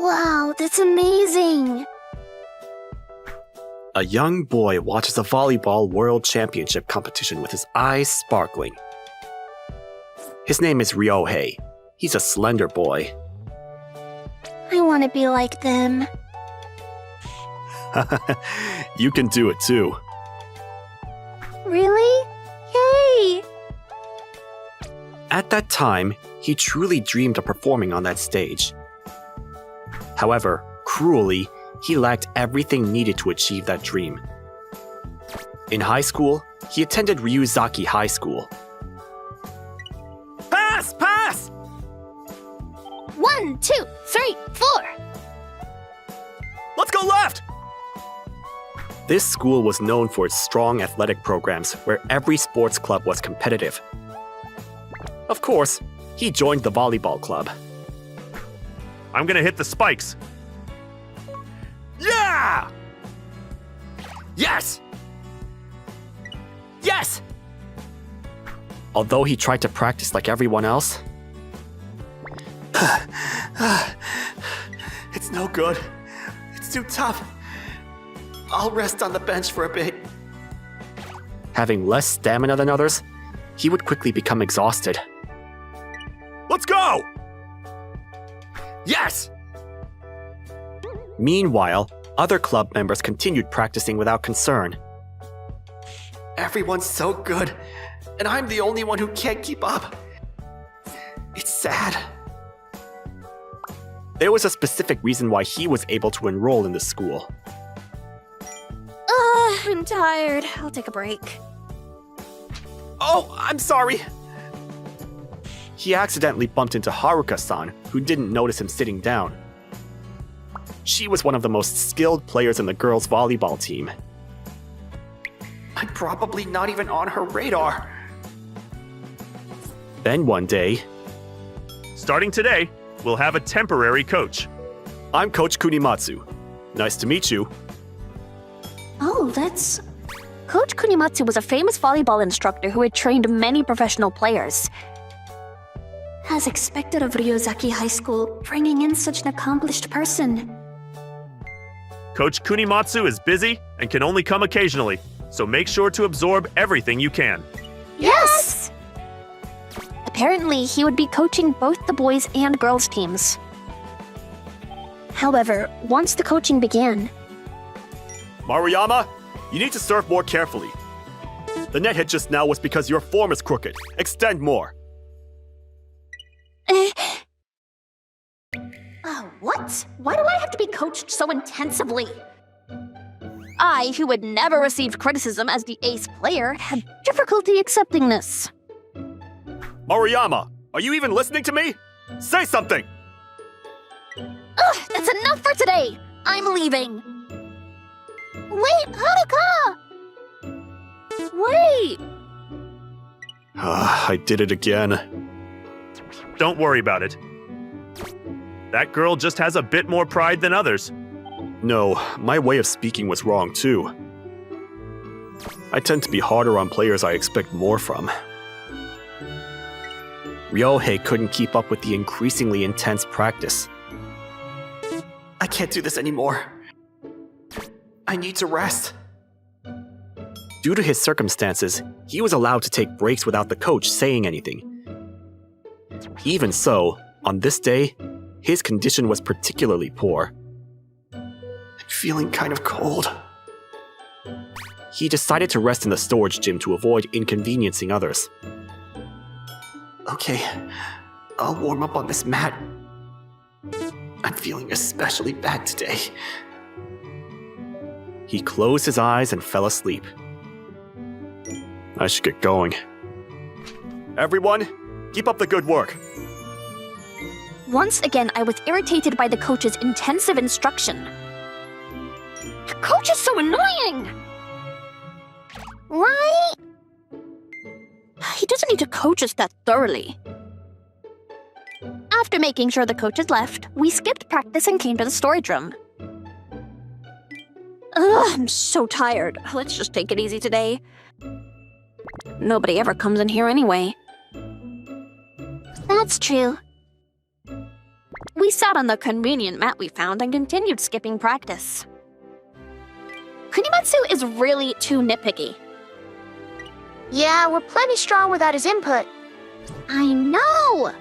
Wow, that's amazing! A young boy watches a volleyball world championship competition with his eyes sparkling. His name is Ryohei. He's a slender boy. I want to be like them. You can do it too. Really? Yay! At that time, he truly dreamed of performing on that stage. However, cruelly, he lacked everything needed to achieve that dream. In high school, he attended Ryuzaki High School. Pass! Pass! 1, 2, 3, 4! Let's go left! This school was known for its strong athletic programs where every sports club was competitive. Of course, he joined the volleyball club. I'm gonna hit the spikes. Yeah! Yes! Yes! Although he tried to practice like everyone else, it's no good. It's too tough. I'll rest on the bench for a bit. Having less stamina than others, he would quickly become exhausted. Let's go! Yes! Meanwhile, other club members continued practicing without concern. Everyone's so good, and I'm the only one who can't keep up. It's sad. There was a specific reason why he was able to enroll in the school. I'm tired. I'll take a break. Oh, I'm sorry. He accidentally bumped into Haruka-san, who didn't notice him sitting down. She was one of the most skilled players in the girls' volleyball team. I'm probably not even on her radar. Then one day, Starting today, we'll have a temporary coach. I'm Coach Kunimatsu. Nice to meet you. Oh, that's... Coach Kunimatsu was a famous volleyball instructor who had trained many professional players. As expected of Ryuzaki High School, bringing in such an accomplished person. Coach Kunimatsu is busy and can only come occasionally, so make sure to absorb everything you can. Yes! Apparently, he would be coaching both the boys and girls teams. However, once the coaching began... Maruyama, you need to serve more carefully. The net hit just now was because your form is crooked. Extend more. What? Why do I have to be coached so intensively? I, who had never received criticism as the ace player, had difficulty accepting this. Maruyama, are you even listening to me? Say something! Ugh, that's enough for today! I'm leaving! Wait, Haruka! Wait! I did it again. Don't worry about it. That girl just has a bit more pride than others. No, my way of speaking was wrong too. I tend to be harder on players I expect more from. Ryohei couldn't keep up with the increasingly intense practice. I can't do this anymore. I need to rest. Due to his circumstances, he was allowed to take breaks without the coach saying anything. Even so, on this day, his condition was particularly poor. I'm feeling kind of cold. He decided to rest in the storage gym to avoid inconveniencing others. Okay, I'll warm up on this mat. I'm feeling especially bad today. He closed his eyes and fell asleep. I should get going. Everyone, keep up the good work. Once again, I was irritated by the coach's intensive instruction. The coach is so annoying! Right? He doesn't need to coach us that thoroughly. After making sure the coach had left, we skipped practice and came to the storage room. Ugh, I'm so tired. Let's just take it easy today. Nobody ever comes in here anyway. That's true. We sat on the convenient mat we found and continued skipping practice. Kunimatsu is really too nitpicky. Yeah, we're plenty strong without his input. I know!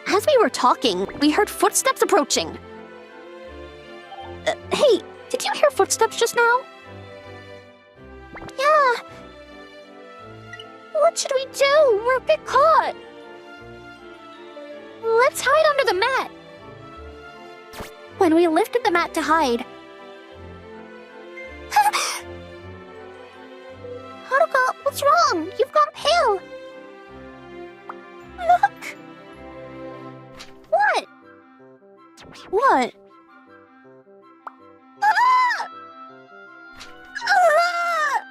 As we were talking, we heard footsteps approaching. Hey, did you hear footsteps just now? Yeah. What should we do? We'll get caught. Let's hide under the mat. When we lifted the mat to hide... Haruka, what's wrong? You've gone pale. Look. What? What? Ah! Ah!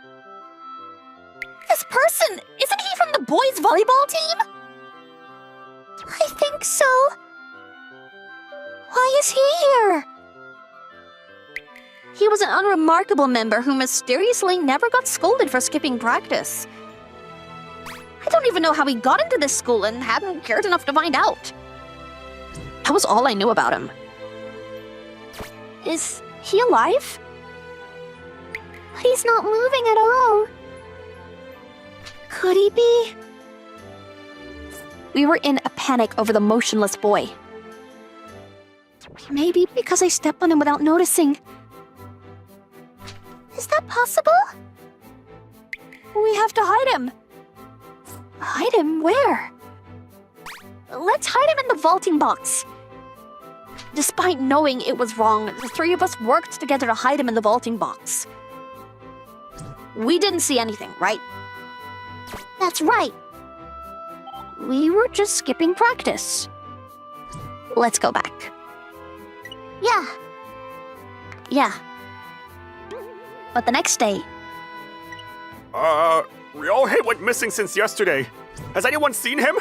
This person, isn't he from the boys' volleyball team? I think so. Why is he here? He was an unremarkable member who mysteriously never got scolded for skipping practice. I don't even know how he got into this school and hadn't cared enough to find out. That was all I knew about him. Is he alive? But he's not moving at all. Could he be? We were in a panic over the motionless boy. Maybe because I stepped on him without noticing. Is that possible? We have to hide him. Hide him where? Let's hide him in the vaulting box. Despite knowing it was wrong, the three of us worked together to hide him in the vaulting box. We didn't see anything, right? That's right. We were just skipping practice. Let's go back. Yeah. But the next day... Ryohei went missing since yesterday. Has anyone seen him?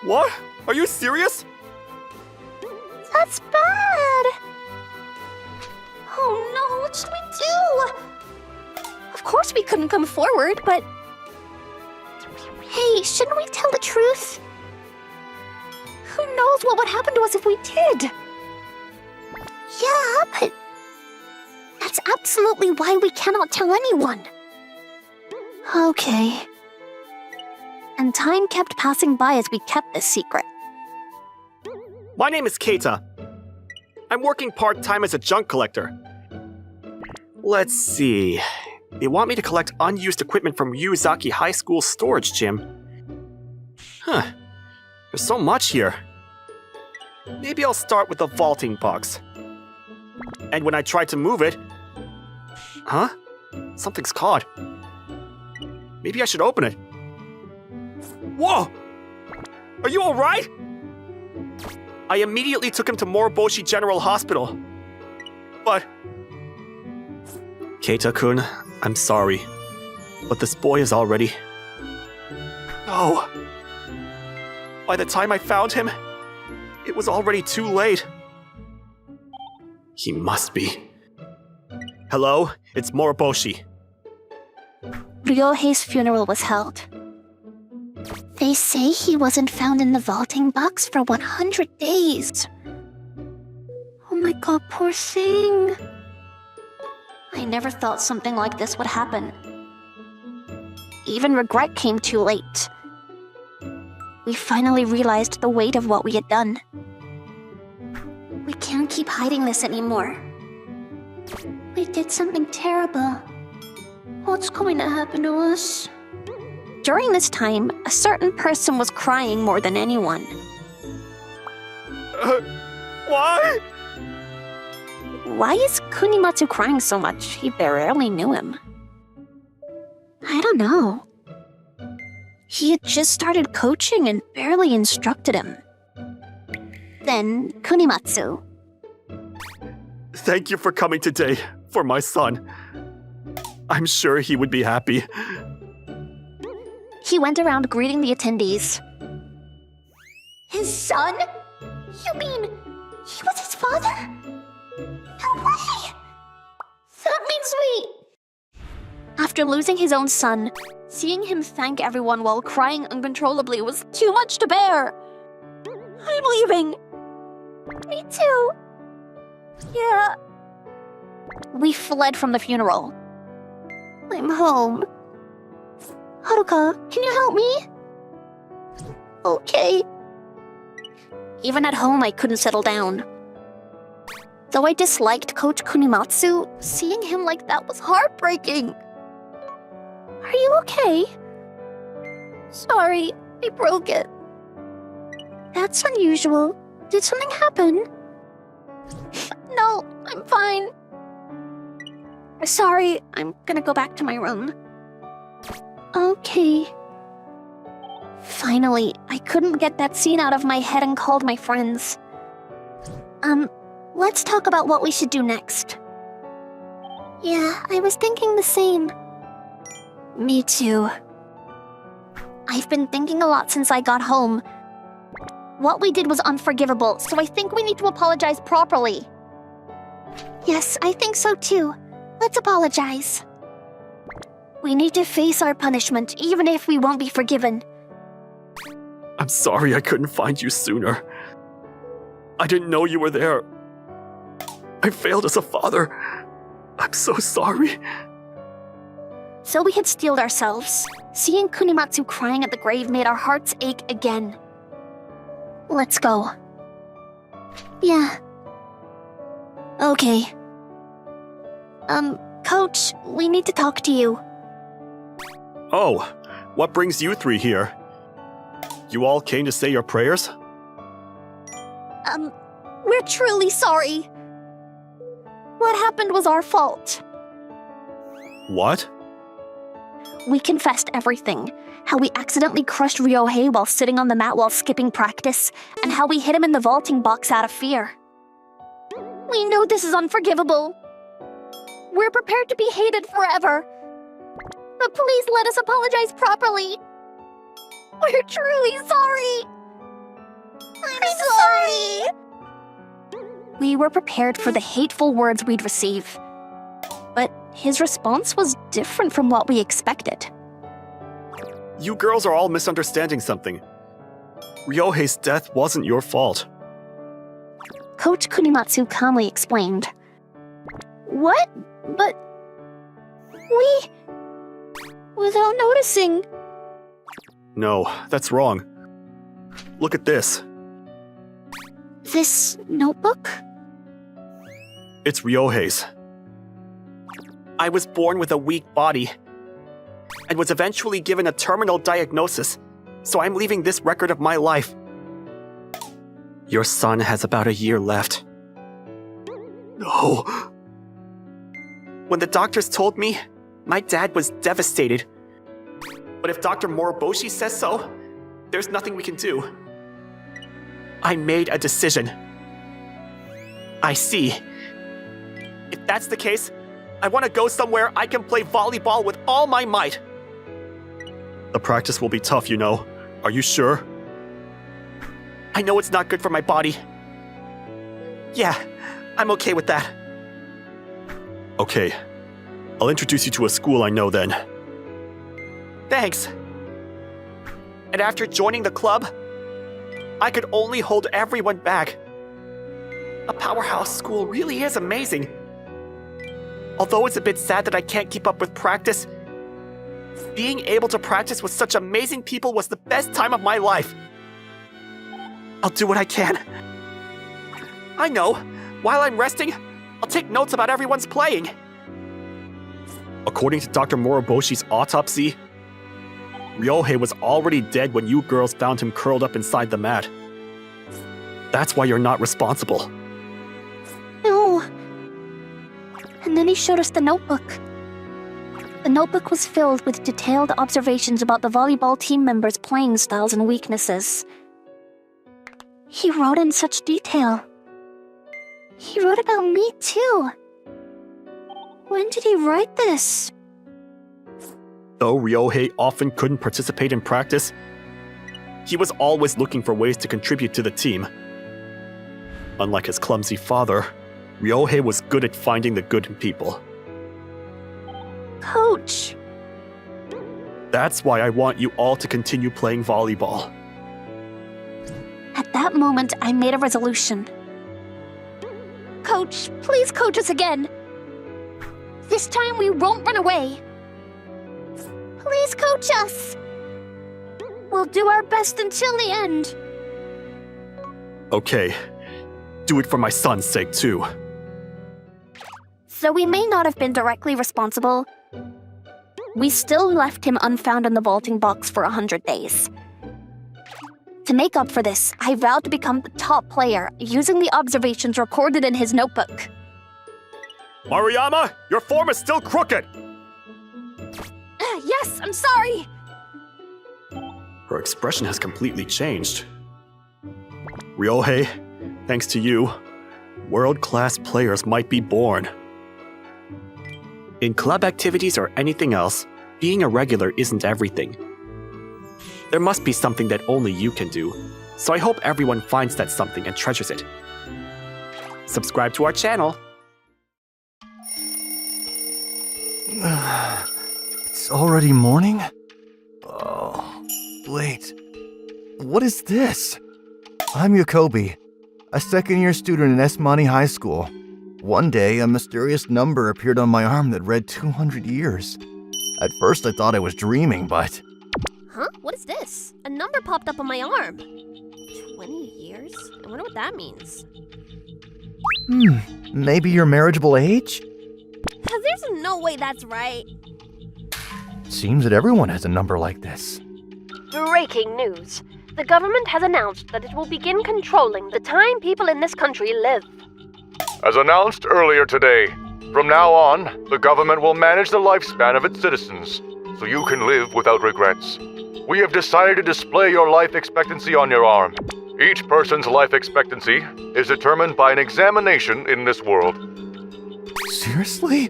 What? Are you serious? That's bad! Oh no, what should we do? Of course we couldn't come forward, but... Hey, shouldn't we tell the truth? Who knows what would happen to us if we did? Yeah, but... That's absolutely why we cannot tell anyone. Okay. And time kept passing by as we kept this secret. My name is Keita. I'm working part-time as a junk collector. Let's see. They want me to collect unused equipment from Yuzaki High School storage gym. Huh. There's so much here. Maybe I'll start with the vaulting box. And when I try to move it... Huh? Something's caught. Maybe I should open it. Whoa! Are you alright? I immediately took him to Moroboshi General Hospital. But... Keita-kun, I'm sorry. But this boy is already... Oh! By the time I found him, it was already too late. He must be. Hello, it's Moroboshi. Ryohei's funeral was held. They say he wasn't found in the vaulting box for 100 days. Oh my god, poor thing. I never thought something like this would happen. Even regret came too late. We finally realized the weight of what we had done. We can't keep hiding this anymore. We did something terrible. What's going to happen to us? During this time, a certain person was crying more than anyone. Why? Why is Kunimatsu crying so much? He barely knew him. I don't know. He had just started coaching and barely instructed him. Then, Kunimatsu. Thank you for coming today, for my son. I'm sure he would be happy. He went around greeting the attendees. His son? You mean he was his father? No way! That means we... After losing his own son, seeing him thank everyone while crying uncontrollably was too much to bear. I'm leaving. Me too. Yeah. We fled from the funeral. I'm home. Haruka, can you help me? Okay. Even at home, I couldn't settle down. Though I disliked Coach Kunimatsu, seeing him like that was heartbreaking. Are you okay? Sorry, I broke it. That's unusual. Did something happen? No, I'm fine. Sorry, I'm gonna go back to my room. Okay. Finally, I couldn't get that scene out of my head and called my friends. Let's talk about what we should do next. Yeah, I was thinking the same. Me too. I've been thinking a lot since I got home. What we did was unforgivable, so I think we need to apologize properly. Yes, I think so too. Let's apologize. We need to face our punishment, even if we won't be forgiven. I'm sorry I couldn't find you sooner. I didn't know you were there. I failed as a father. I'm so sorry. So we had steeled ourselves. Seeing Kunimatsu crying at the grave made our hearts ache again. Let's go. Yeah. Okay. Coach, we need to talk to you. Oh, what brings you three here? You all came to say your prayers? We're truly sorry. What happened was our fault. What? We confessed everything. How we accidentally crushed Ryohei while sitting on the mat while skipping practice, and how we hit him in the vaulting box out of fear. We know this is unforgivable. We're prepared to be hated forever. But please let us apologize properly. We're truly sorry. I'm sorry. We were prepared for the hateful words we'd receive. But his response was different from what we expected. You girls are all misunderstanding something. Ryohei's death wasn't your fault. Coach Kunimatsu calmly explained. What? But... Without noticing... No, that's wrong. Look at this. This notebook? It's Ryohei's. I was born with a weak body and was eventually given a terminal diagnosis, so I'm leaving this record of my life. Your son has about a year left. No. When the doctors told me, my dad was devastated. But if Dr. Moroboshi says so, there's nothing we can do. I made a decision. I see. If that's the case, I want to go somewhere I can play volleyball with all my might. The practice will be tough, you know. Are you sure? I know it's not good for my body. Yeah, I'm okay with that. Okay. I'll introduce you to a school I know then. Thanks. And after joining the club, I could only hold everyone back. A powerhouse school really is amazing. Although it's a bit sad that I can't keep up with practice, being able to practice with such amazing people was the best time of my life. I'll do what I can. I know, while I'm resting, I'll take notes about everyone's playing. According to Dr. Moriboshi's autopsy, Ryohei was already dead when you girls found him curled up inside the mat. That's why you're not responsible. No. And then he showed us the notebook. The notebook was filled with detailed observations about the volleyball team members' playing styles and weaknesses. He wrote in such detail. He wrote about me too. When did he write this? Though Ryohei often couldn't participate in practice, he was always looking for ways to contribute to the team. Unlike his clumsy father, Ryohei was good at finding the good in people. Coach! That's why I want you all to continue playing volleyball. At that moment, I made a resolution. Coach, please coach us again. This time we won't run away. Please coach us. We'll do our best until the end. Okay. Do it for my son's sake, too. Though we may not have been directly responsible, we still left him unfound in the vaulting box for 100 days. To make up for this, I vowed to become the top player using the observations recorded in his notebook. Maruyama, your form is still crooked! Yes, I'm sorry! Her expression has completely changed. Ryohei, thanks to you, world-class players might be born. In club activities or anything else, being a regular isn't everything. There must be something that only you can do, so I hope everyone finds that something and treasures it. Subscribe to our channel. It's already morning? Oh, wait. What is this? I'm Yakobi, a second-year student in Esmani High School. One day, a mysterious number appeared on my arm that read 200 years. At first, I thought I was dreaming, but... Huh? What is this? A number popped up on my arm. 20 years? I wonder what that means. Maybe your marriageable age? There's no way that's right. Seems that everyone has a number like this. Breaking news. The government has announced that it will begin controlling the time people in this country live. As announced earlier today, from now on, the government will manage the lifespan of its citizens, so you can live without regrets. We have decided to display your life expectancy on your arm. Each person's life expectancy is determined by an examination in this world. Seriously?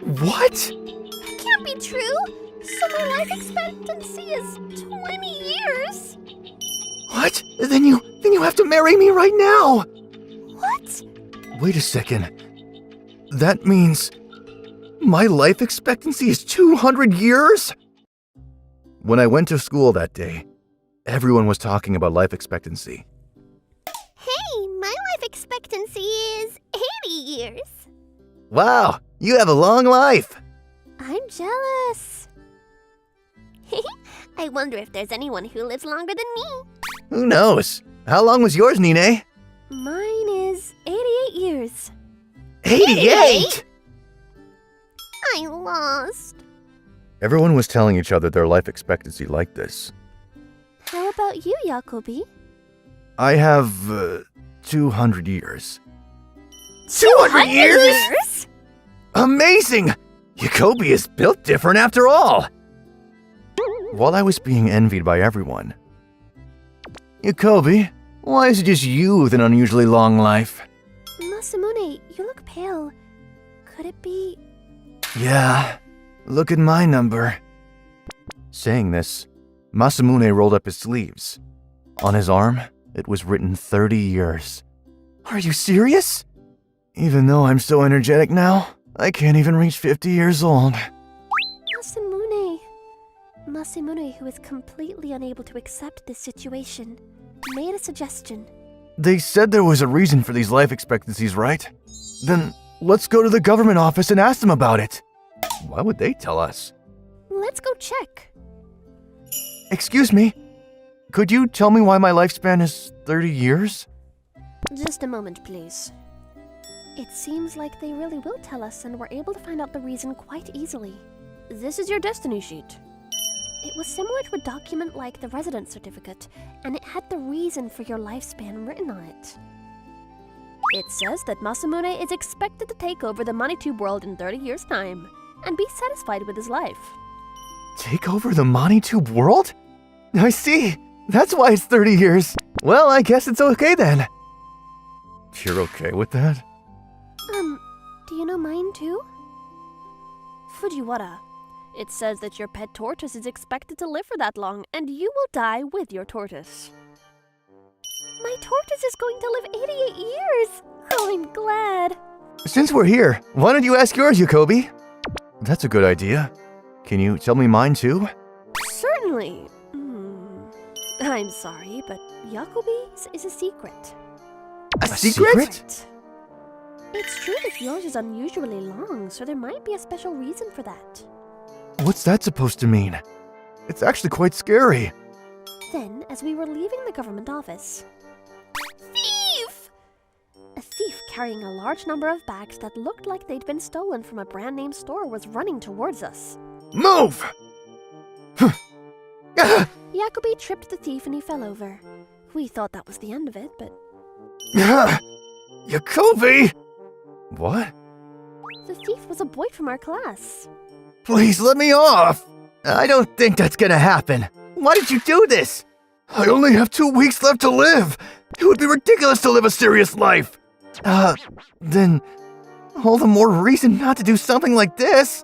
What? That can't be true. So my life expectancy is 20 years? What? Then you have to marry me right now! What? Wait a second. That means my life expectancy is 200 years? When I went to school that day, everyone was talking about life expectancy. Hey, my life expectancy is 80 years. Wow, you have a long life! I'm jealous. I wonder if there's anyone who lives longer than me. Who knows? How long was yours, Nine? Mine is 88 years. 88? I lost. Everyone was telling each other their life expectancy like this. How about you, Yakobi? I have, 200 years. 200 years? Amazing! Yakobi is built different after all! While I was being envied by everyone, Yakobi, why is it just you with an unusually long life? Masamune, you look pale. Could it be... Yeah, look at my number. Saying this, Masamune rolled up his sleeves. On his arm, it was written 30 years. Are you serious? Even though I'm so energetic now, I can't even reach 50 years old. Masamune, who is completely unable to accept this situation, made a suggestion. They said there was a reason for these life expectancies, right? Then let's go to the government office and ask them about it. Why would they tell us? Let's go check. Excuse me, could you tell me why my lifespan is 30 years? Just a moment, please. It seems like they really will tell us, and we're able to find out the reason quite easily. This is your destiny sheet. It was similar to a document like the residence certificate, and it had the reason for your lifespan written on it. It says that Masamune is expected to take over the Money Tube world in 30 years' time, and be satisfied with his life. Take over the Money Tube world? I see. That's why it's 30 years. Well, I guess it's okay then. You're okay with that? Do you know mine too? Fujiwara. It says that your pet tortoise is expected to live for that long, and you will die with your tortoise. My tortoise is going to live 88 years! Oh, I'm glad. Since we're here, why don't you ask yours, Yakobi? That's a good idea. Can you tell me mine too? Certainly. I'm sorry, but Jacobi's is a secret. A secret? It's true that yours is unusually long, so there might be a special reason for that. What's that supposed to mean? It's actually quite scary. Then, as we were leaving the government office... Thief! A thief carrying a large number of bags that looked like they'd been stolen from a brand-name store was running towards us. Move! Jacobi tripped the thief and he fell over. We thought that was the end of it, but... Jacobi! What? The thief was a boy from our class. Please let me off! I don't think that's gonna happen. Why did you do this? I only have 2 weeks left to live. It would be ridiculous to live a serious life. Then all the more reason not to do something like this.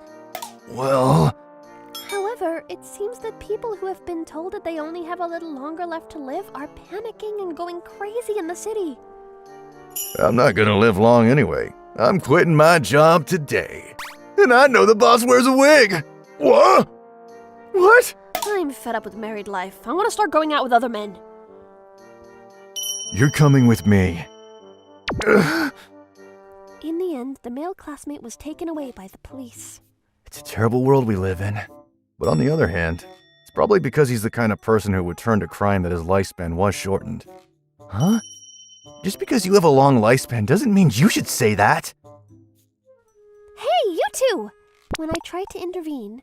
Well... However, it seems that people who have been told that they only have a little longer left to live are panicking and going crazy in the city. I'm not gonna live long anyway. I'm quitting my job today. And I know the boss wears a wig. What? What? I'm fed up with married life. I want to start going out with other men. You're coming with me. In the end, the male classmate was taken away by the police. It's a terrible world we live in. But on the other hand, it's probably because he's the kind of person who would turn to crime that his lifespan was shortened. Huh? Just because you have a long lifespan doesn't mean you should say that. Hey, you two! When I tried to intervene...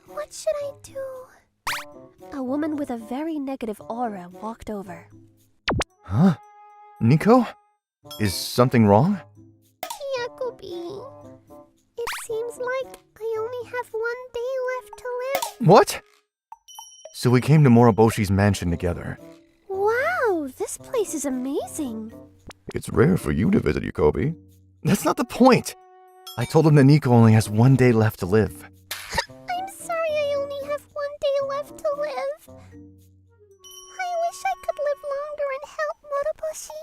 what should I do? A woman with a very negative aura walked over. Huh? Nico? Is something wrong? Jacobi, it seems like I only have 1 day left to live. What? So we came to Moriboshi's mansion together. Wow, this place is amazing. It's rare for you to visit Jacobi. That's not the point. I told him that Nico only has 1 day left to live. I'm sorry I only have 1 day left to live. I wish I could live longer and help Moroboshi.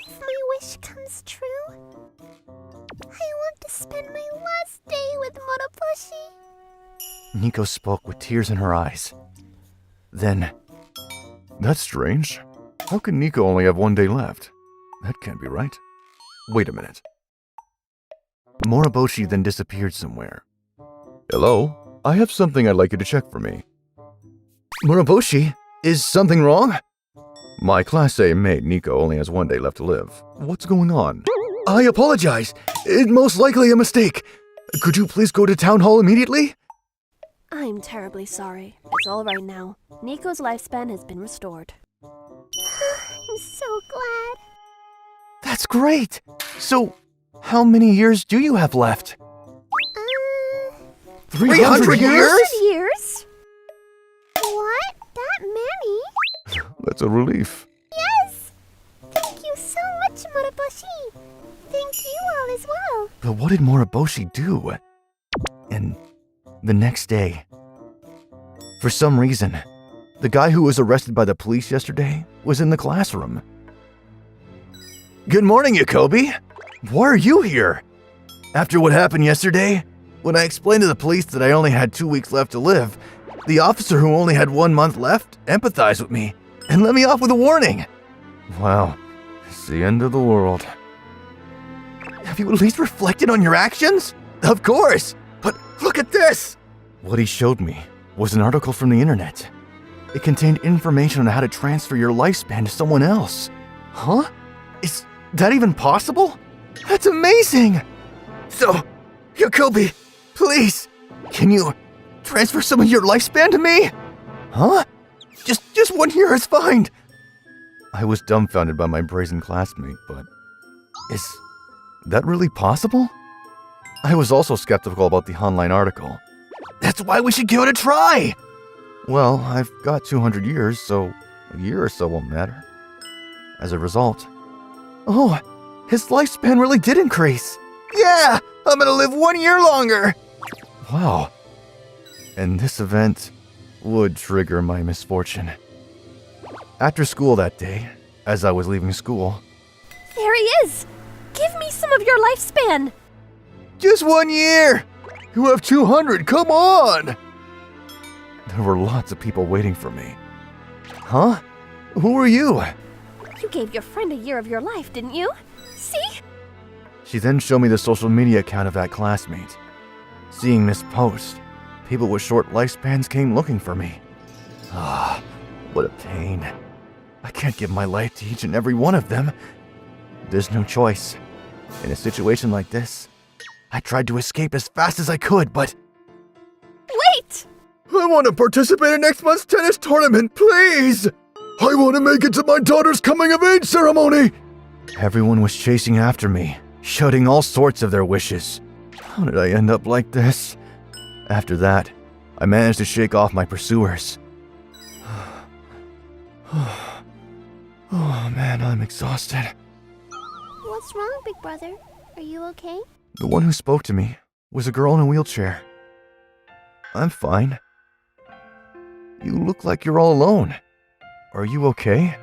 If my wish comes true, I want to spend my last day with Moroboshi. Nico spoke with tears in her eyes. Then... That's strange. How can Nico only have 1 day left? That can't be right. Wait a minute. Moroboshi then disappeared somewhere. Hello? I have something I'd like you to check for me. Moroboshi? Is something wrong? My Class A mate, Nico, only has 1 day left to live. What's going on? I apologize. It's most likely a mistake. Could you please go to Town Hall immediately? I'm terribly sorry. It's all right now. Nico's lifespan has been restored. I'm so glad. That's great. So, how many years do you have left? 300 years? Years? What? That many? That's a relief. Yes! Thank you so much, Moroboshi. Thank you all as well. But what did Moroboshi do? And the next day, for some reason, the guy who was arrested by the police yesterday was in the classroom. Good morning, Jacobi. Why are you here? After what happened yesterday, when I explained to the police that I only had 2 weeks left to live, the officer who only had 1 month left empathized with me and let me off with a warning. Wow, it's the end of the world. Have you at least reflected on your actions? Of course, but look at this! What he showed me was an article from the internet. It contained information on how to transfer your lifespan to someone else. Huh? Is that even possible? That's amazing! So, Jacobi, please, can you transfer some of your lifespan to me? Huh? Just 1 year is fine. I was dumbfounded by my brazen classmate, but is that really possible? I was also skeptical about the online article. That's why we should give it a try! Well, I've got 200 years, so a year or so won't matter. As a result... Oh, his lifespan really did increase! Yeah! I'm gonna live 1 year longer! Wow. And this event would trigger my misfortune. After school that day, as I was leaving school... There he is! Give me some of your lifespan! Just 1 year! You have 200, come on! There were lots of people waiting for me. Huh? Who are you? You gave your friend a year of your life, didn't you? See? She then showed me the social media account of that classmate. Seeing this post, people with short lifespans came looking for me. Ah, what a pain. I can't give my life to each and every one of them. There's no choice. In a situation like this, I tried to escape as fast as I could, but... Wait! I want to participate in next month's tennis tournament, please! I want to make it to my daughter's coming-of-age ceremony! Everyone was chasing after me, shouting all sorts of their wishes. How did I end up like this? After that, I managed to shake off my pursuers. Oh man, I'm exhausted. What's wrong, big brother? Are you okay? The one who spoke to me was a girl in a wheelchair. I'm fine. You look like you're all alone. Are you okay?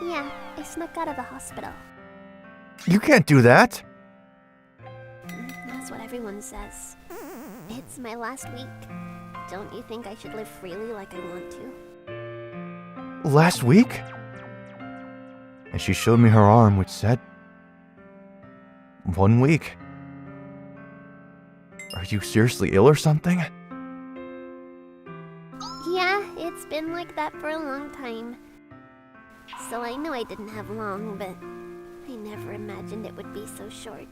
Yeah, I snuck out of the hospital. You can't do that! That's what everyone says. It's my last week. Don't you think I should live freely like I want to? Last week? And she showed me her arm, which said... 1 week. Are you seriously ill or something? Yeah, it's been like that for a long time. So I knew I didn't have long, but I never imagined it would be so short.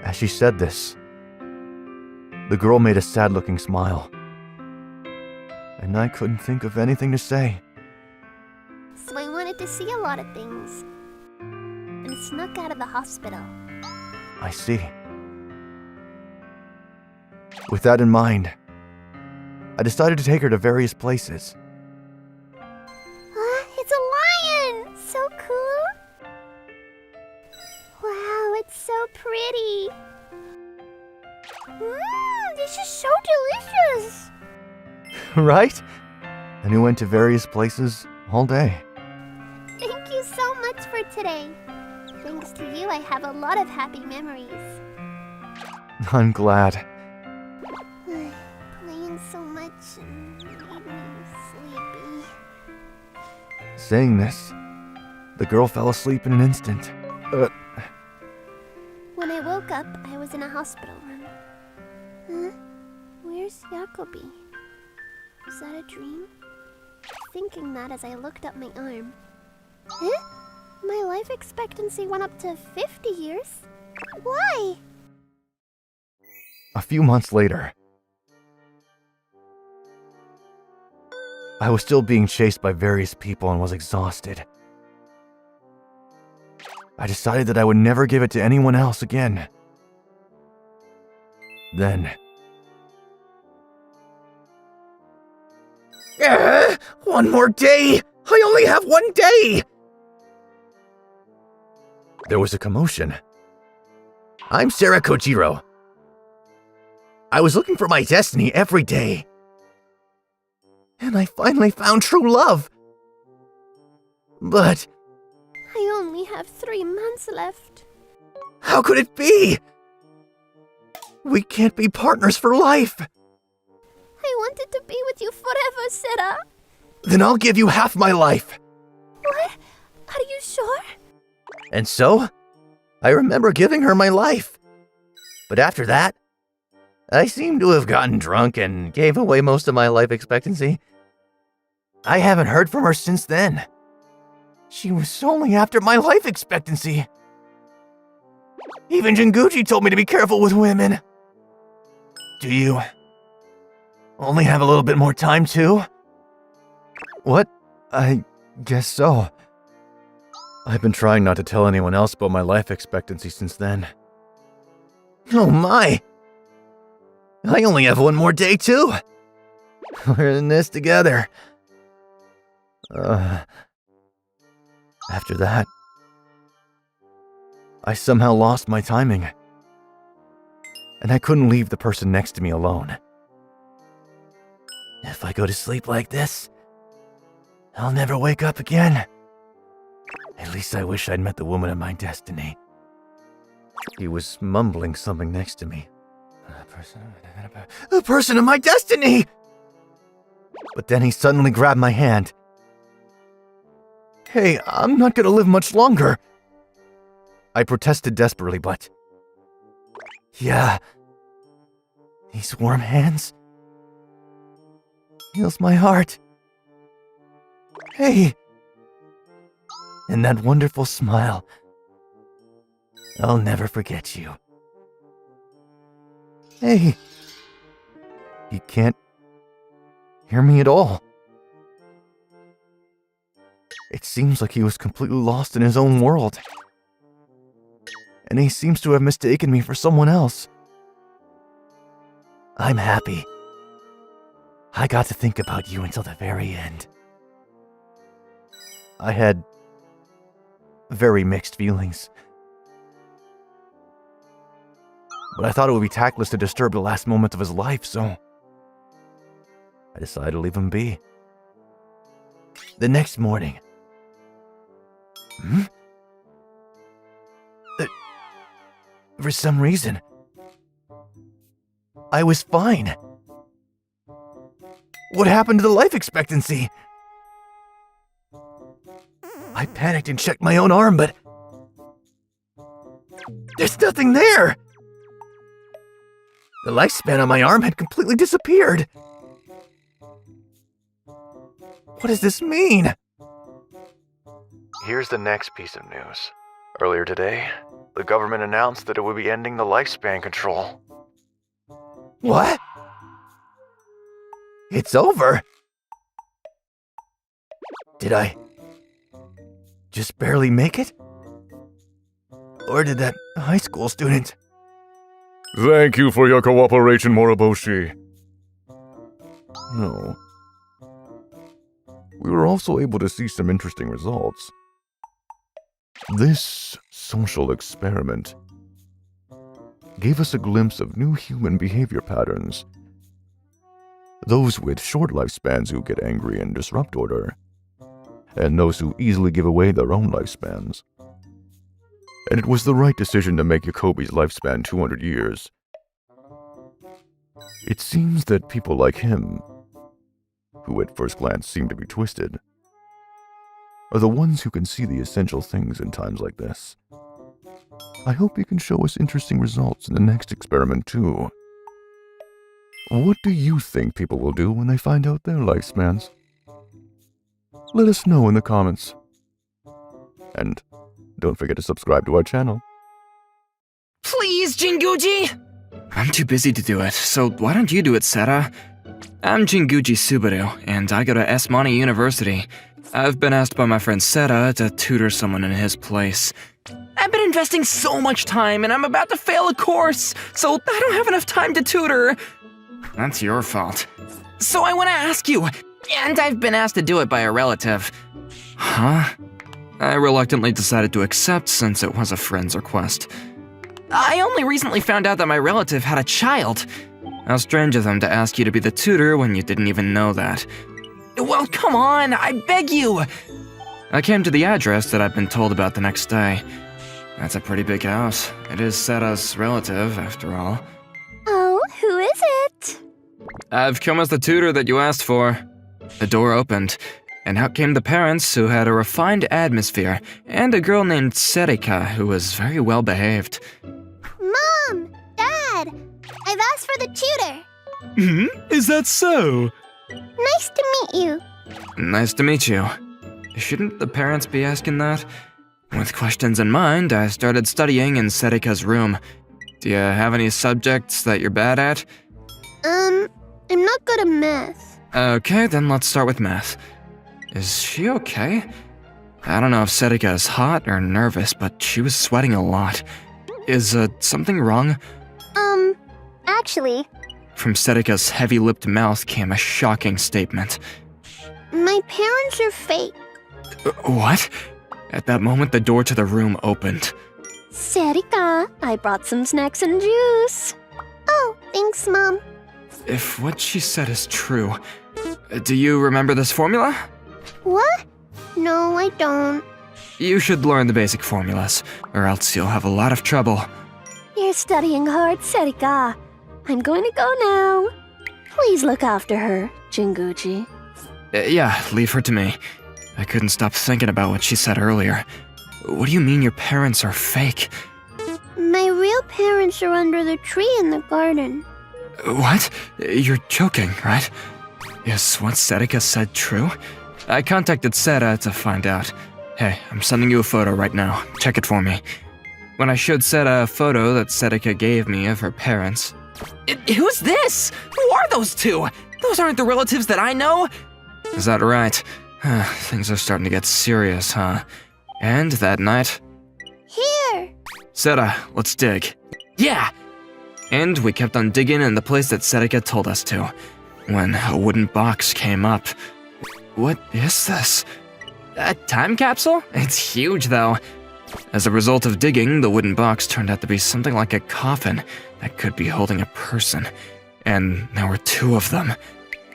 As she said this, the girl made a sad-looking smile. And I couldn't think of anything to say. So I wanted to see a lot of things. And snuck out of the hospital. I see. With that in mind, I decided to take her to various places. It's a lion! So cool! Wow, it's so pretty! This is so delicious! Right? And we went to various places all day. Thank you so much for today. Thanks to you, I have a lot of happy memories. I'm glad. Playing so much made me sleepy. Saying this, the girl fell asleep in an instant. When I woke up, I was in a hospital room. Huh? Where's Jacobi? Was that a dream? Thinking that as I looked up my arm. Huh? My life expectancy went up to 50 years? Why? A few months later, I was still being chased by various people and was exhausted. I decided that I would never give it to anyone else again. Then... one more day! I only have 1 day! There was a commotion. I'm Sarah Kojiro. I was looking for my destiny every day. And I finally found true love. But... I only have 3 months left. how could it be? We can't be partners for life. I wanted to be with you forever, Sarah. Then I'll give you half my life. What? Are you sure? And so, I remember giving her my life. But after that, I seem to have gotten drunk and gave away most of my life expectancy. I haven't heard from her since then. She was only after my life expectancy. Even Jinguchi told me to be careful with women. Do you only have a little bit more time too? What? I guess so. I've been trying not to tell anyone else about my life expectancy since then. Oh my! I only have 1 more day too! We're in this together. After that, I somehow lost my timing. And I couldn't leave the person next to me alone. If I go to sleep like this, I'll never wake up again. At least I wish I'd met the woman of my destiny. He was mumbling something next to me. The person of my destiny! But then he suddenly grabbed my hand. Hey, I'm not gonna live much longer. I protested desperately, but... Yeah... These warm hands... heals my heart. Hey! And that wonderful smile. I'll never forget you. Hey! He can't hear me at all. It seems like he was completely lost in his own world. And he seems to have mistaken me for someone else. I'm happy. I got to think about you until the very end. I had very mixed feelings. But I thought it would be tactless to disturb the last moment of his life, so I decided to leave him be. The next morning... For some reason, I was fine. What happened to the life expectancy? I panicked and checked my own arm, but there's nothing there. The lifespan on my arm had completely disappeared. What does this mean? Here's the next piece of news. Earlier today, the government announced that it would be ending the lifespan control. What? It's over? Did I just barely make it? Or did that high school student? Thank you for your cooperation, Moriboshi. No. We were also able to see some interesting results. This social experiment gave us a glimpse of new human behavior patterns. Those with short lifespans who get angry and disrupt order, and those who easily give away their own lifespans. And it was the right decision to make Yakobi's lifespan 200 years. It seems that people like him, who at first glance seem to be twisted, are the ones who can see the essential things in times like this. I hope he can show us interesting results in the next experiment too. What do you think people will do when they find out their lifespans? Let us know in the comments. And don't forget to subscribe to our channel. Please, Jinguji! I'm too busy to do it, so why don't you do it, Seta? I'm Jinguji Subaru, and I go to S-Mani University. I've been asked by my friend Seta to tutor someone in his place. I've been investing so much time, and I'm about to fail a course, so I don't have enough time to tutor. That's your fault. So I want to ask you, and I've been asked to do it by a relative. Huh? I reluctantly decided to accept since it was a friend's request. I only recently found out that my relative had a child. How strange of them to ask you to be the tutor when you didn't even know that. Well, come on, I beg you! I came to the address that I've been told about the next day. That's a pretty big house. It is Seta's relative, after all. Oh, who is it? I've come as the tutor that you asked for. The door opened, and out came the parents who had a refined atmosphere, and a girl named Serika who was very well behaved. Mom! Dad! I've asked for the tutor. Is that so? Nice to meet you. Nice to meet you. Shouldn't the parents be asking that? With questions in mind, I started studying in Serika's room. Do you have any subjects that you're bad at? I'm not good at math. Okay, then let's start with math. Is she okay? I don't know if Serika is hot or nervous, but she was sweating a lot. Is something wrong? Actually, From Serika's heavy-lipped mouth came a shocking statement. my parents are fake. What? At that moment, the door to the room opened. Serika, I brought some snacks and juice. Oh, thanks, Mom. If what she said is true, do you remember this formula? What? No, I don't. You should learn the basic formulas, or else you'll have a lot of trouble. You're studying hard, Serika. I'm going to go now. Please look after her, Jinguji. Yeah, leave her to me. I couldn't stop thinking about what she said earlier. What do you mean your parents are fake? My real parents are under the tree in the garden. What? You're joking, right? Is what Serika said true? I contacted Sera to find out. Hey, I'm sending you a photo right now. Check it for me. When I showed Sera a photo that Serika gave me of her parents... Who's this? Who are those two? Those aren't the relatives that I know. Is that right? Things are starting to get serious, huh? And that night... Here! Sera, let's dig. Yeah! And we kept on digging in the place that Serika told us to. When a wooden box came up. What is this? A time capsule? It's huge, though. As a result of digging, the wooden box turned out to be something like a coffin that could be holding a person. And there were two of them.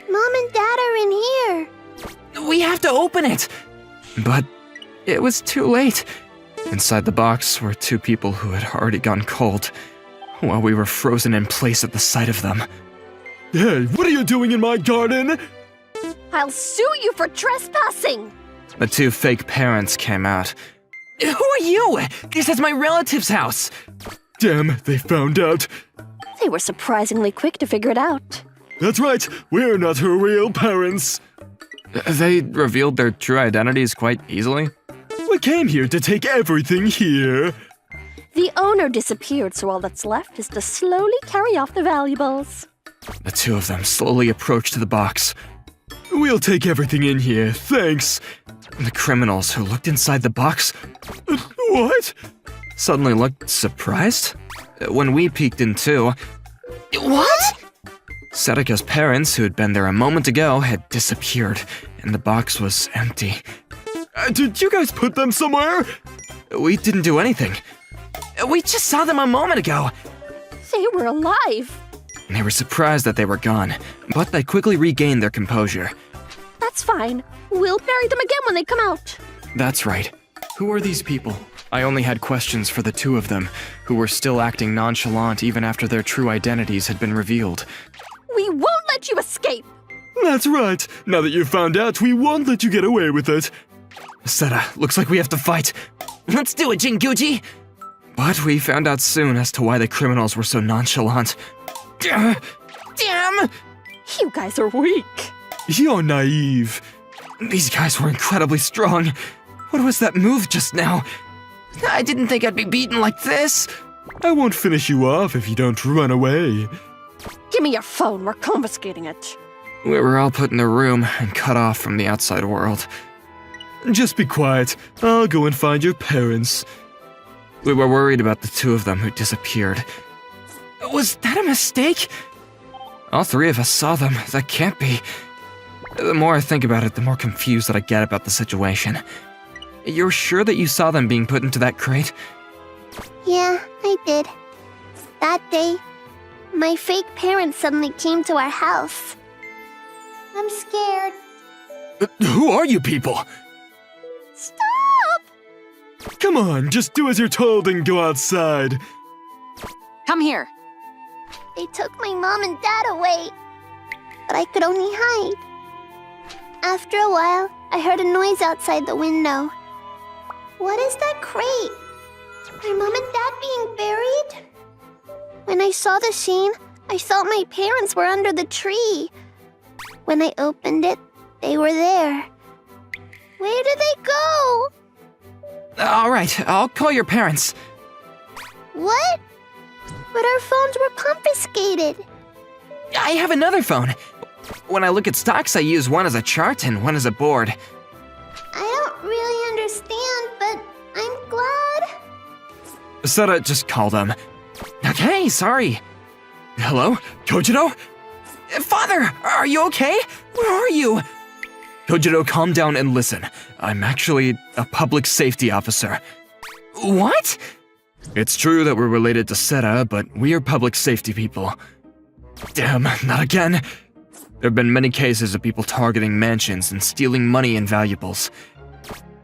Mom and Dad are in here. We have to open it! But it was too late. Inside the box were two people who had already gone cold, while we were frozen in place at the sight of them. Hey, what are you doing in my garden? I'll sue you for trespassing! The two fake parents came out. Who are you? This is my relative's house! Damn, they found out. They were surprisingly quick to figure it out. That's right, we're not her real parents. They revealed their true identities quite easily. We came here to take everything here. The owner disappeared, so all that's left is to slowly carry off the valuables. The two of them slowly approached the box. We'll take everything in here, thanks. The criminals who looked inside the box What? suddenly looked surprised. When we peeked in too... What? Serika's parents, who had been there a moment ago, had disappeared, and the box was empty. Did you guys put them somewhere? We didn't do anything. We just saw them a moment ago. They were alive. They were surprised that they were gone, but they quickly regained their composure. That's fine. We'll bury them again when they come out. That's right. Who are these people? I only had questions for the two of them, who were still acting nonchalant even after their true identities had been revealed. We won't let you escape. That's right. Now that you've found out, we won't let you get away with it. Sera, looks like we have to fight. Let's do it, Jinguji! But we found out soon as to why the criminals were so nonchalant. Damn! You guys are weak. You're naive. These guys were incredibly strong. What was that move just now? I didn't think I'd be beaten like this. I won't finish you off if you don't run away. Give me your phone. We're confiscating it. We were all put in a room and cut off from the outside world. Just be quiet. I'll go and find your parents. We were worried about the two of them who disappeared. Was that a mistake? All three of us saw them. That can't be. The more I think about it, the more confused that I get about the situation. You're sure that you saw them being put into that crate? Yeah, I did. That day, my fake parents suddenly came to our house. I'm scared. Who are you people? Stop! Come on, just do as you're told and go outside. Come here. They took my mom and dad away, but I could only hide. After a while, I heard a noise outside the window. What is that crate? Are mom and dad being buried? When I saw the scene, I thought my parents were under the tree. When I opened it, they were there. Where did they go? All right, I'll call your parents. What? But our phones were confiscated. I have another phone. When I look at stocks, I use one as a chart and one as a board. I don't really understand, but I'm glad. Sera, just call them. Okay, sorry. Hello? Kojiro? Father, are you okay? Where are you? Kojiro, calm down and listen. I'm actually a public safety officer. What? It's true that we're related to Sera, but we are public safety people. Damn, not again. There have been many cases of people targeting mansions and stealing money and valuables.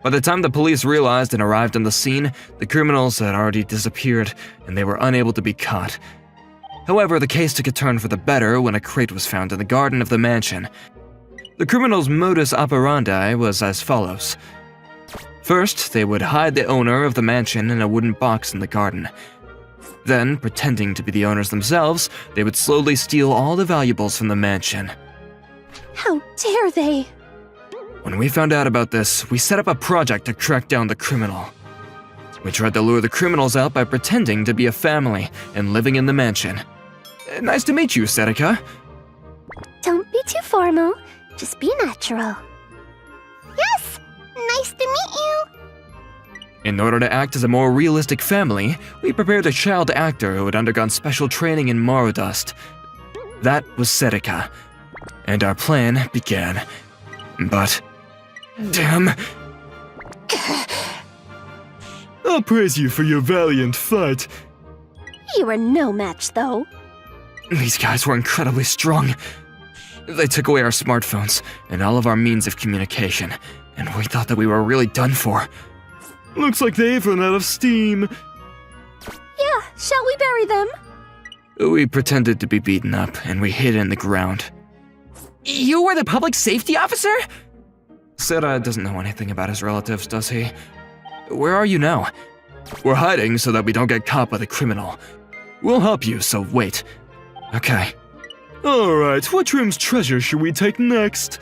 By the time the police realized and arrived on the scene, the criminals had already disappeared, and they were unable to be caught. However, the case took a turn for the better when a crate was found in the garden of the mansion. The criminals' modus operandi was as follows. First, they would hide the owner of the mansion in a wooden box in the garden. Then, pretending to be the owners themselves, they would slowly steal all the valuables from the mansion. How dare they? When we found out about this, we set up a project to track down the criminal. We tried to lure the criminals out by pretending to be a family and living in the mansion. Nice to meet you, Serika. Don't be too formal. Just be natural. Yes! Nice to meet you! In order to act as a more realistic family, we prepared a child actor who had undergone special training in Marudust. That was Serika. And our plan began. But... damn... I'll praise you for your valiant fight. You were no match, though. These guys were incredibly strong. They took away our smartphones and all of our means of communication, and we thought that we were really done for. Looks like they've run out of steam. Yeah, shall we bury them? We pretended to be beaten up, and we hid in the ground. You were the public safety officer? Sera doesn't know anything about his relatives, does he? Where are you now? We're hiding so that we don't get caught by the criminal. We'll help you, so wait. Okay. Alright, what room's treasure should we take next?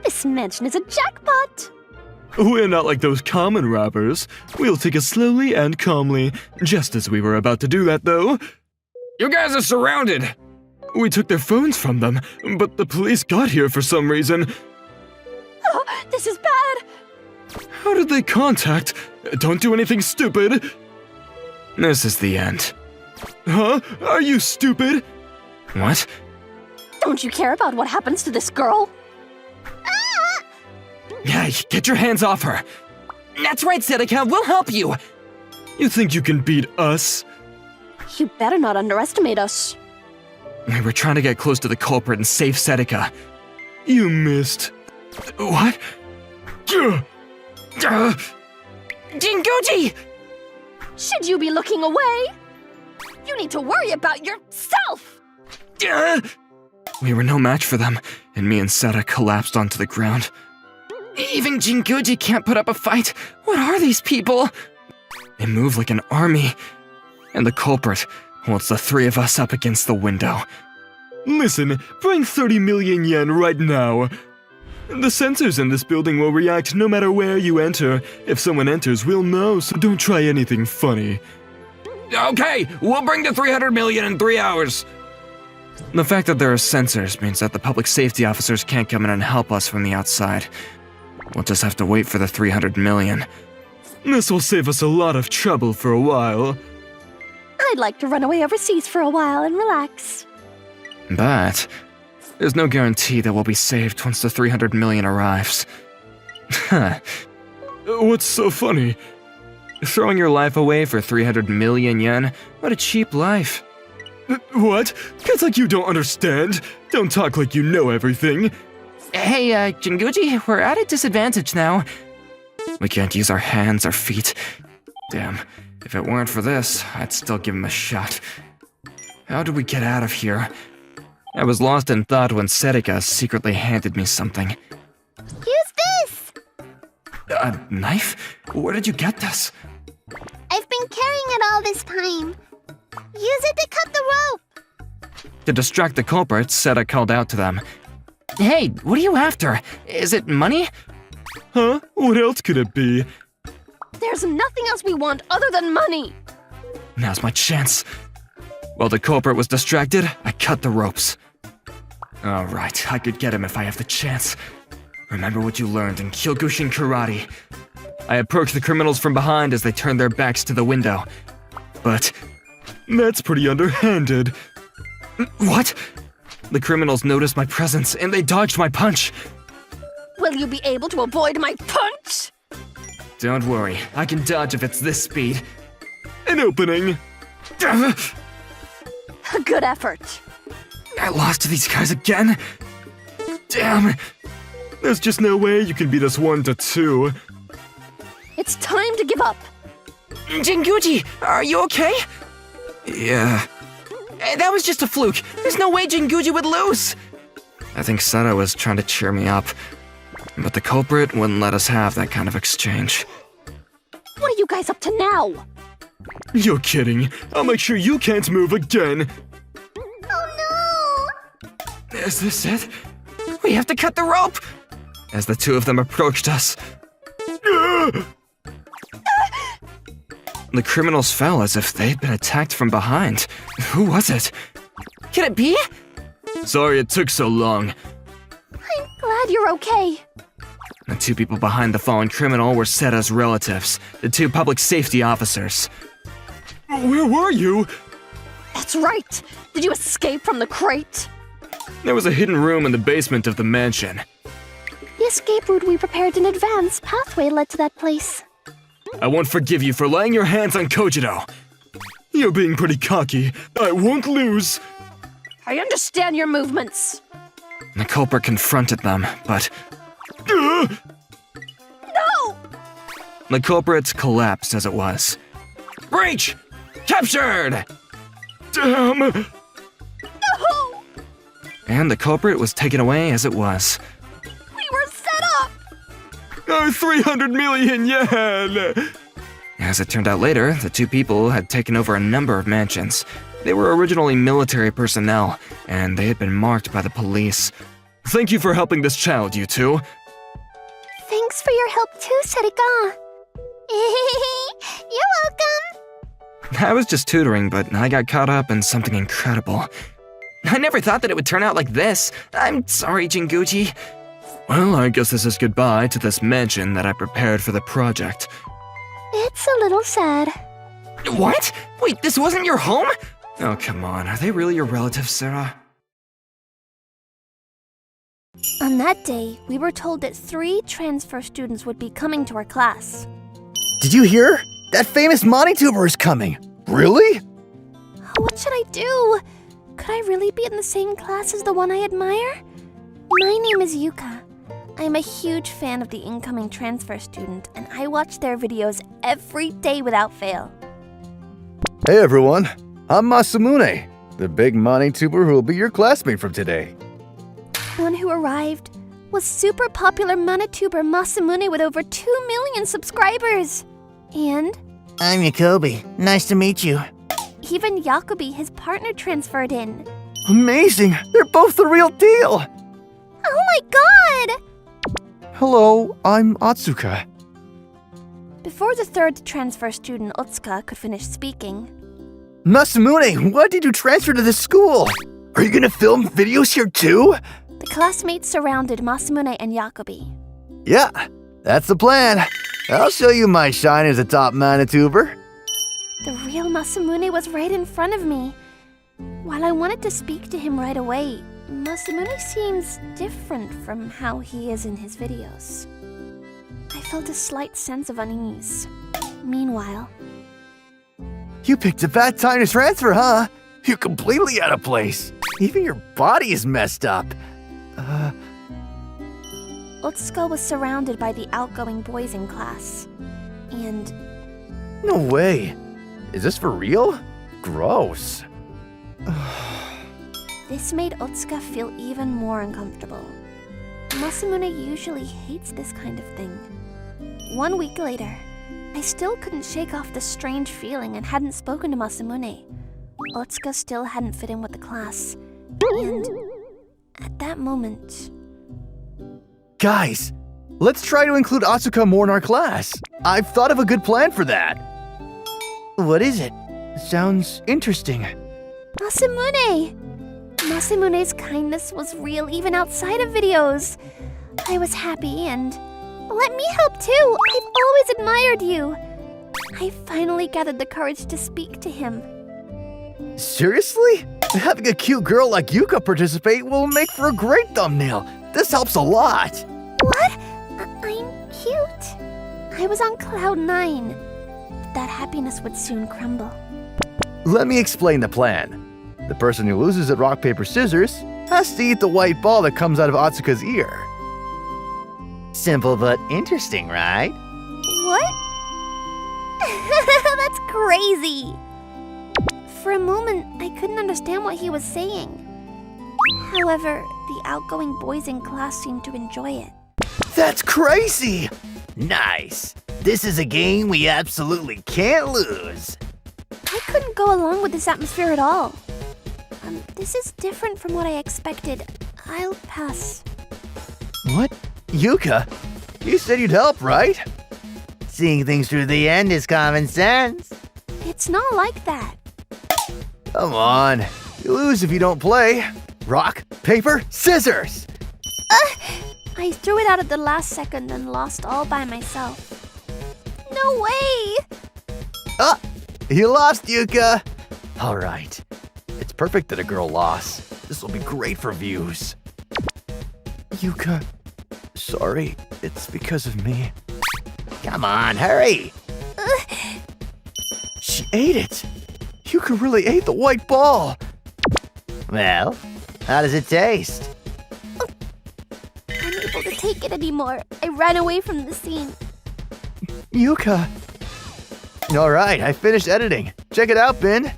This mansion is a jackpot. We're not like those common robbers. We'll take it slowly and calmly. Just as we were about to do that, though. You guys are surrounded! We took their phones from them, but the police got here for some reason. Oh, this is bad. How did they contact? Don't do anything stupid. This is the end. Huh? Are you stupid? What? Don't you care about what happens to this girl? Hey, get your hands off her! That's right, Serika, we'll help you! You think you can beat us? You better not underestimate us. We were trying to get close to the culprit and save Serika. You missed. What? Jinguji! Should you be looking away? You need to worry about yourself! We were no match for them, and me and Sera collapsed onto the ground. Even Jinguji can't put up a fight. What are these people? They move like an army. And the culprit holds the three of us up against the window. Listen, bring 30 million yen right now. The sensors in this building will react no matter where you enter. If someone enters, we'll know, so don't try anything funny. Okay, we'll bring the 300 million in 3 hours. The fact that there are sensors means that the public safety officers can't come in and help us from the outside. We'll just have to wait for the 300 million. This will save us a lot of trouble for a while. I'd like to run away overseas for a while and relax. But there's no guarantee that we'll be saved once the 300 million arrives. What's so funny? Throwing your life away for 300 million yen? What a cheap life. What? It's like you don't understand. Don't talk like you know everything. Hey, Jinguji, we're at a disadvantage now. We can't use our hands or feet. Damn, if it weren't for this, I'd still give him a shot. How did we get out of here? I was lost in thought when Serika secretly handed me something. Use this! A knife? Where did you get this? I've been carrying it all this time. Use it to cut the rope! To distract the culprits, Sera called out to them. Hey, what are you after? Is it money? Huh? What else could it be? There's nothing else we want other than money. Now's my chance. While the culprit was distracted, I cut the ropes. Alright, I could get him if I have the chance. Remember what you learned in Kyokushin Karate. I approached the criminals from behind as they turned their backs to the window. But... That's pretty underhanded. What? The criminals noticed my presence and they dodged my punch. Will you be able to avoid my punch? Don't worry, I can dodge if it's this speed. An opening. A good effort. I lost to these guys again? Damn. There's just no way you can beat us 1-2. It's time to give up. Jinguji, are you okay? Yeah. That was just a fluke. There's no way Jinguji would lose. I think Seta was trying to cheer me up, but the culprit wouldn't let us have that kind of exchange. What are you guys up to now? You're kidding. I'll make sure you can't move again. Oh Is this it? We have to cut the rope! As the two of them approached us. The criminals fell as if they'd been attacked from behind. Who was it? Could it be? Sorry it took so long. I'm glad you're okay. The two people behind the fallen criminal were Seta's relatives, the two public safety officers. Where were you? That's right. Did you escape from the crate? There was a hidden room in the basement of the mansion. The escape route we prepared in advance pathway led to that place. I won't forgive you for laying your hands on Kojiro. You're being pretty cocky. I won't lose. I understand your movements. The culprit confronted them, but No! the culprit collapsed as it was. Breach! Captured! Damn! No! And the culprit was taken away as it was. We were set up! 300 million yen! As it turned out later, the two people had taken over a number of mansions. They were originally military personnel, and they had been marked by the police. Thank you for helping this child, you two. Thanks for your help too, Serika. You're welcome. I was just tutoring, but I got caught up in something incredible. I never thought that it would turn out like this. I'm sorry, Jinguji. Well, I guess this is goodbye to this mansion that I prepared for the project. It's a little sad. What? Wait, this wasn't your home? Oh, come on. Are they really your relatives, Sarah? On that day, we were told that 3 transfer students would be coming to our class. Did you hear? That famous Monituber is coming. Really? What should I do? Could I really be in the same class as the one I admire? My name is Yuka. I'm a huge fan of the incoming transfer student, and I watch their videos every day without fail. Hey everyone, I'm Masamune, the big Monituber who will be your classmate from today. One who arrived was super popular Monituber Masamune with over 2 million subscribers. And I'm Yakobi. Nice to meet you. even Yakobi, his partner, transferred in. Amazing! They're both the real deal! Oh my god! Hello, I'm Atsuka. Before the 3rd transfer student, Otsuka, could finish speaking, Masamune, why did you transfer to this school? Are you gonna film videos here too? the classmates surrounded Masamune and Yakobi. Yeah, that's the plan. I'll show you my shine as a top Monituber. The real Masamune was right in front of me. While I wanted to speak to him right away, Masamune seems different from how he is in his videos. I felt a slight sense of unease. Meanwhile, You picked a bad time to transfer, huh? You're completely out of place. Even your body is messed up. Otsuka was surrounded by the outgoing boys in class. And No way. Is this for real? Gross. this made Otsuka feel even more uncomfortable. Masamune usually hates this kind of thing. 1 week later, I still couldn't shake off the strange feeling and hadn't spoken to Masamune. Otsuka still hadn't fit in with the class. And at that moment, Guys, let's try to include Atsuka more in our class. I've thought of a good plan for that. What is it? Sounds interesting. Masamune! Masamune's kindness was real even outside of videos. I was happy and let me help too. I've always admired you. I finally gathered the courage to speak to him. Seriously? Having a cute girl like Yuka participate will make for a great thumbnail. This helps a lot. What? I'm cute. I was on cloud 9. But that happiness would soon crumble. Let me explain the plan. The person who loses at rock, paper, scissors has to eat the white ball that comes out of Atsuka's ear. Simple but interesting, right? What? That's crazy. For a moment, I couldn't understand what he was saying. However, the outgoing boys in class seemed to enjoy it. That's crazy! Nice. This is a game we absolutely can't lose. I couldn't go along with this atmosphere at all. This is different from what I expected. I'll pass. What? Yuka? You said you'd help, right? Seeing things through the end is common sense. It's not like that. Come on. You lose if you don't play. Rock, paper, scissors! I threw it out at the last second and lost all by myself. No way! Ah! You lost, Yuka! Alright. It's perfect that a girl lost. This will be great for views. Yuka, sorry. It's because of me. Come on, hurry. She ate it! Yuka really ate the white ball! Well, how does it taste? Unable to take it anymore, I ran away from the scene. Yuka! Alright, I finished editing. Check it out, Ben.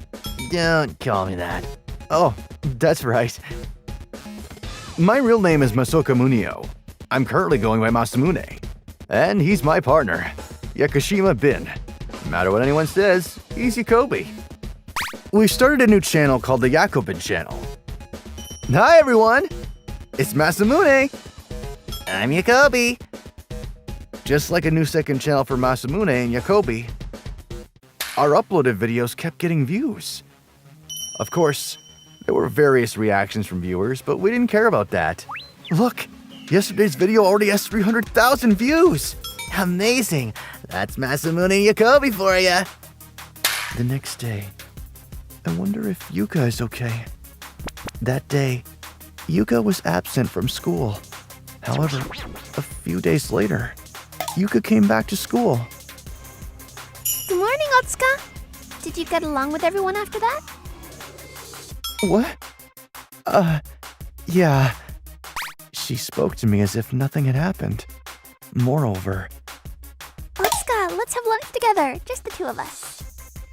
Don't call me that. Oh, that's right. My real name is Masoka Munio. I'm currently going by Masamune. And he's my partner, Yakushima Bin. No matter what anyone says, he's Yakobi. We've started a new channel called the Yakobin channel. Hi everyone! It's Masamune! I'm Yakobi. Just like a new second channel for Masamune and Yakobi, our uploaded videos kept getting views. Of course, there were various reactions from viewers, but we didn't care about that. Look, yesterday's video already has 300,000 views! Amazing. That's Masamune Yakobi for ya. The next day, I wonder if Yuka is okay. That day, Yuka was absent from school. However, a few days later, Yuka came back to school. Good morning, Otsuka. Did you get along with everyone after that? What? Yeah. She spoke to me as if nothing had happened. Moreover... Otsuka, let's have lunch together. Just the two of us.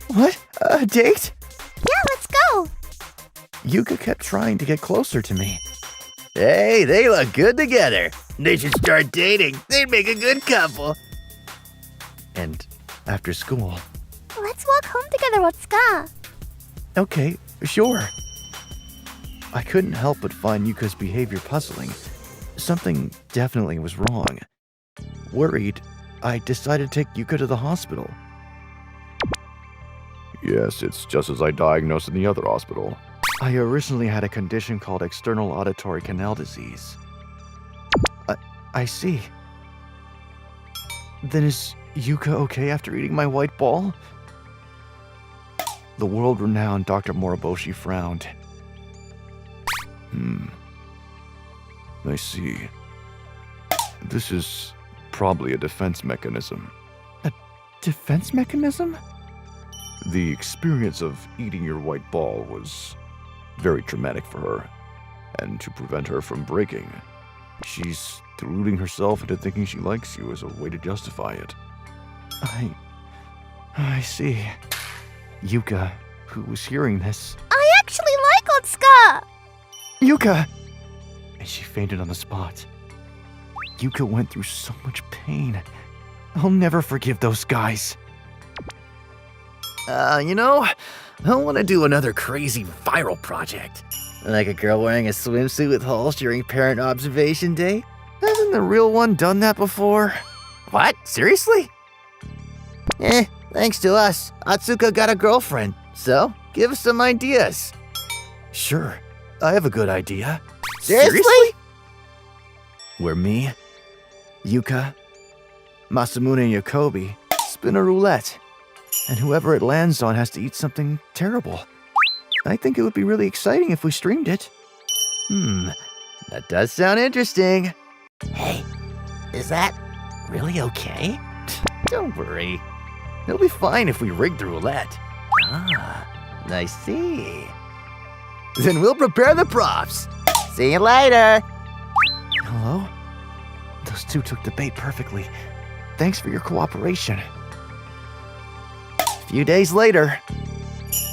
What? A date? Yeah, let's go. Yuka kept trying to get closer to me. Hey, they look good together. They should start dating. They'd make a good couple. And after school... Let's walk home together, Otsuka. Okay, sure. I couldn't help but find Yuka's behavior puzzling. Something definitely was wrong. Worried, I decided to take Yuka to the hospital. Yes, it's just as I diagnosed in the other hospital. I originally had a condition called external auditory canal disease. I see. Then is Yuka okay after eating my white ball? The world-renowned Dr. Moriboshi frowned. I see. This is probably a defense mechanism. A defense mechanism? The experience of eating your white ball was very traumatic for her, and to prevent her from breaking, she's deluding herself into thinking she likes you as a way to justify it. I see. Yuka, who was hearing this... I actually like Otsuka! Yuka! And she fainted on the spot. Yuka went through so much pain. I'll never forgive those guys. You know, I want to do another crazy viral project. Like a girl wearing a swimsuit with holes during parent observation day. Hasn't the real one done that before? What? Seriously? Thanks to us, Atsuka got a girlfriend. So, give us some ideas. Sure, I have a good idea. Seriously? Where me, Yuka, Masamune and Yakobi spin a roulette, and whoever it lands on has to eat something terrible. I think it would be really exciting if we streamed it. That does sound interesting. Hey, is that really okay? Don't worry. It'll be fine if we rig the roulette. I see. Then we'll prepare the props. See you later. Hello? Those two took the bait perfectly. Thanks for your cooperation. A few days later.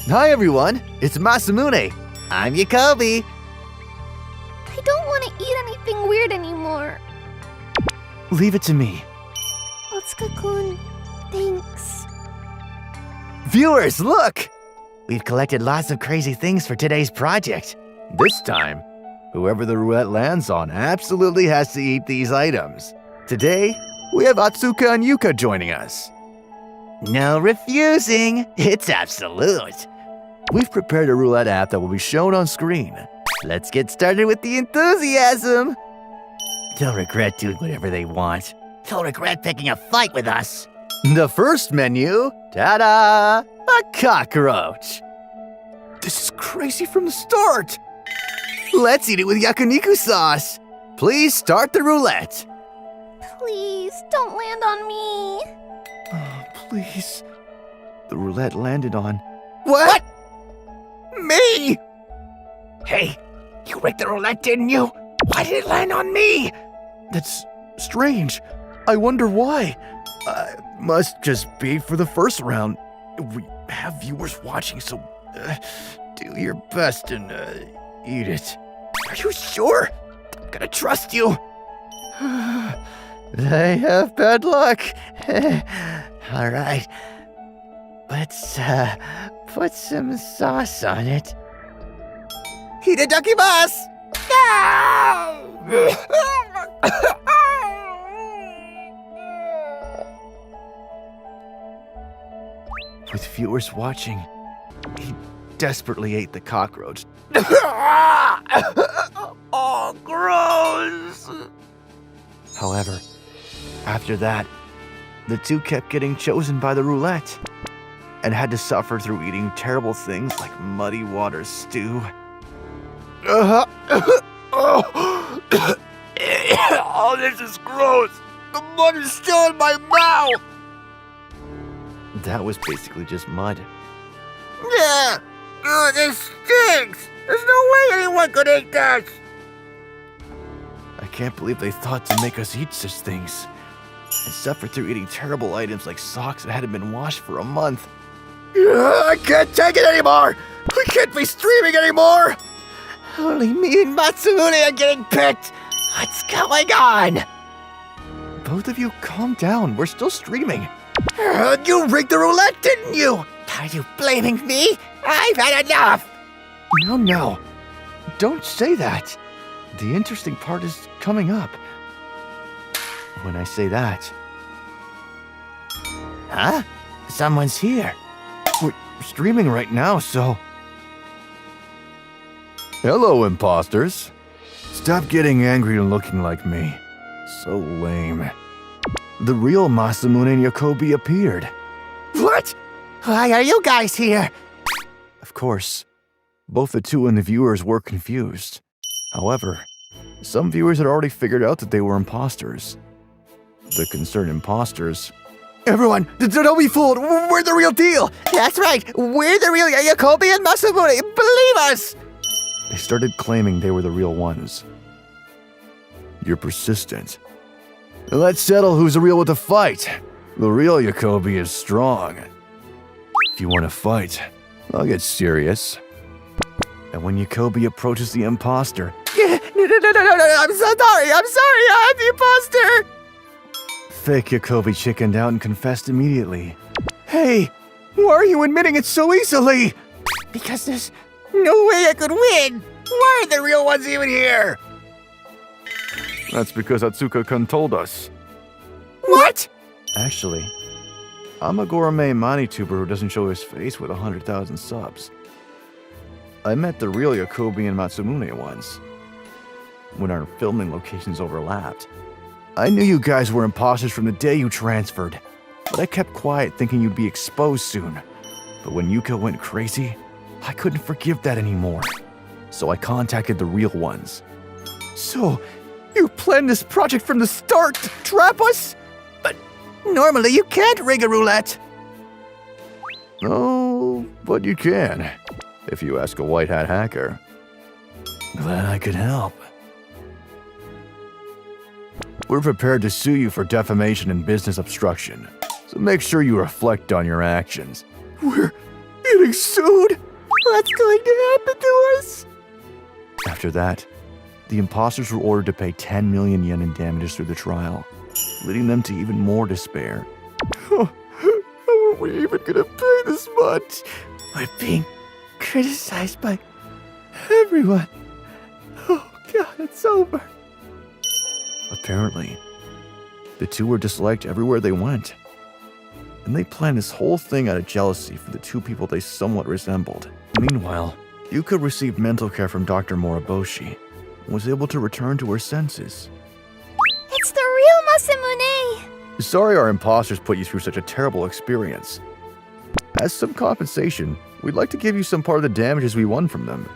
Hi everyone, it's Masamune. I'm Yakobi. I don't want to eat anything weird anymore. Leave it to me. Otsuka-kun, thanks. Viewers, look! We've collected lots of crazy things for today's project. This time, whoever the roulette lands on absolutely has to eat these items. Today, we have Atsuka and Yuka joining us. No refusing. It's absolute. We've prepared a roulette app that will be shown on screen. Let's get started with the enthusiasm. They'll regret doing whatever they want. They'll regret picking a fight with us. The first menu, ta-da! A cockroach. This is crazy from the start. Let's eat it with yakiniku sauce. Please start the roulette. Please, don't land on me. Oh, please. The roulette landed on... What? Me! Hey, you rigged the roulette, didn't you? Why did it land on me? That's strange. I wonder why. Must just be for the first round. We have viewers watching, so do your best and eat it. Are you sure? I'm gonna trust you. They have bad luck. All right. Let's put some sauce on it. Hidetakimasu! With viewers watching, he desperately ate the cockroach. Oh, gross! However, after that, the two kept getting chosen by the roulette and had to suffer through eating terrible things like muddy water stew. Oh, this is gross! The mud is still in my mouth! That was basically just mud. This stinks! There's no way anyone could eat this! I can't believe they thought to make us eat such things and suffer through eating terrible items like socks that hadn't been washed for a month. I can't take it anymore! We can't be streaming anymore! Only me and Matsumune are getting picked! What's going on? Both of you calm down, we're still streaming. You rigged the roulette, didn't you? Are you blaming me? I've had enough! No. Don't say that. The interesting part is coming up. When I say that... Huh? Someone's here. We're streaming right now, so... Hello, imposters. Stop getting angry and looking like me. So lame. The real Masamune and Yakobi appeared. What? Why are you guys here? Of course, both the two and the viewers were confused. However, some viewers had already figured out that they were imposters. The concerned imposters... Everyone, don't be fooled! We're the real deal! That's right! We're the real Yakobi and Masamune! Believe us! They started claiming they were the real ones. You're persistent. Let's settle who's the real with the fight. The real Yakobi is strong. If you want to fight, I'll get serious. And when Yakobi approaches the imposter... No, I'm so sorry, I'm the imposter! Fake Yakobi chickened out and confessed immediately. Hey, why are you admitting it so easily? Because there's no way I could win! Why are the real ones even here? That's because Atsuka-kun told us. What? Actually, I'm a gourmet manituber who doesn't show his face with 100,000 subs. I met the real Yakobi and Matsumune once, when our filming locations overlapped. I knew you guys were imposters from the day you transferred, but I kept quiet thinking you'd be exposed soon. But when Yuka went crazy, I couldn't forgive that anymore. So I contacted the real ones. So, you planned this project from the start to trap us? But normally you can't rig a roulette. Oh, but you can, if you ask a white hat hacker. Glad I could help. We're prepared to sue you for defamation and business obstruction, so make sure you reflect on your actions. We're getting sued? What's going to happen to us? After that, the imposters were ordered to pay 10 million yen in damages through the trial, leading them to even more despair. How are we even gonna pay this much? We're being criticized by everyone. Oh God, it's over. Apparently, the two were disliked everywhere they went. And they planned this whole thing out of jealousy for the two people they somewhat resembled. Meanwhile, Yuka received mental care from Dr. Moriboshi and was able to return to her senses. It's the real Masamune! Sorry our imposters put you through such a terrible experience. As some compensation, we'd like to give you some part of the damages we won from them.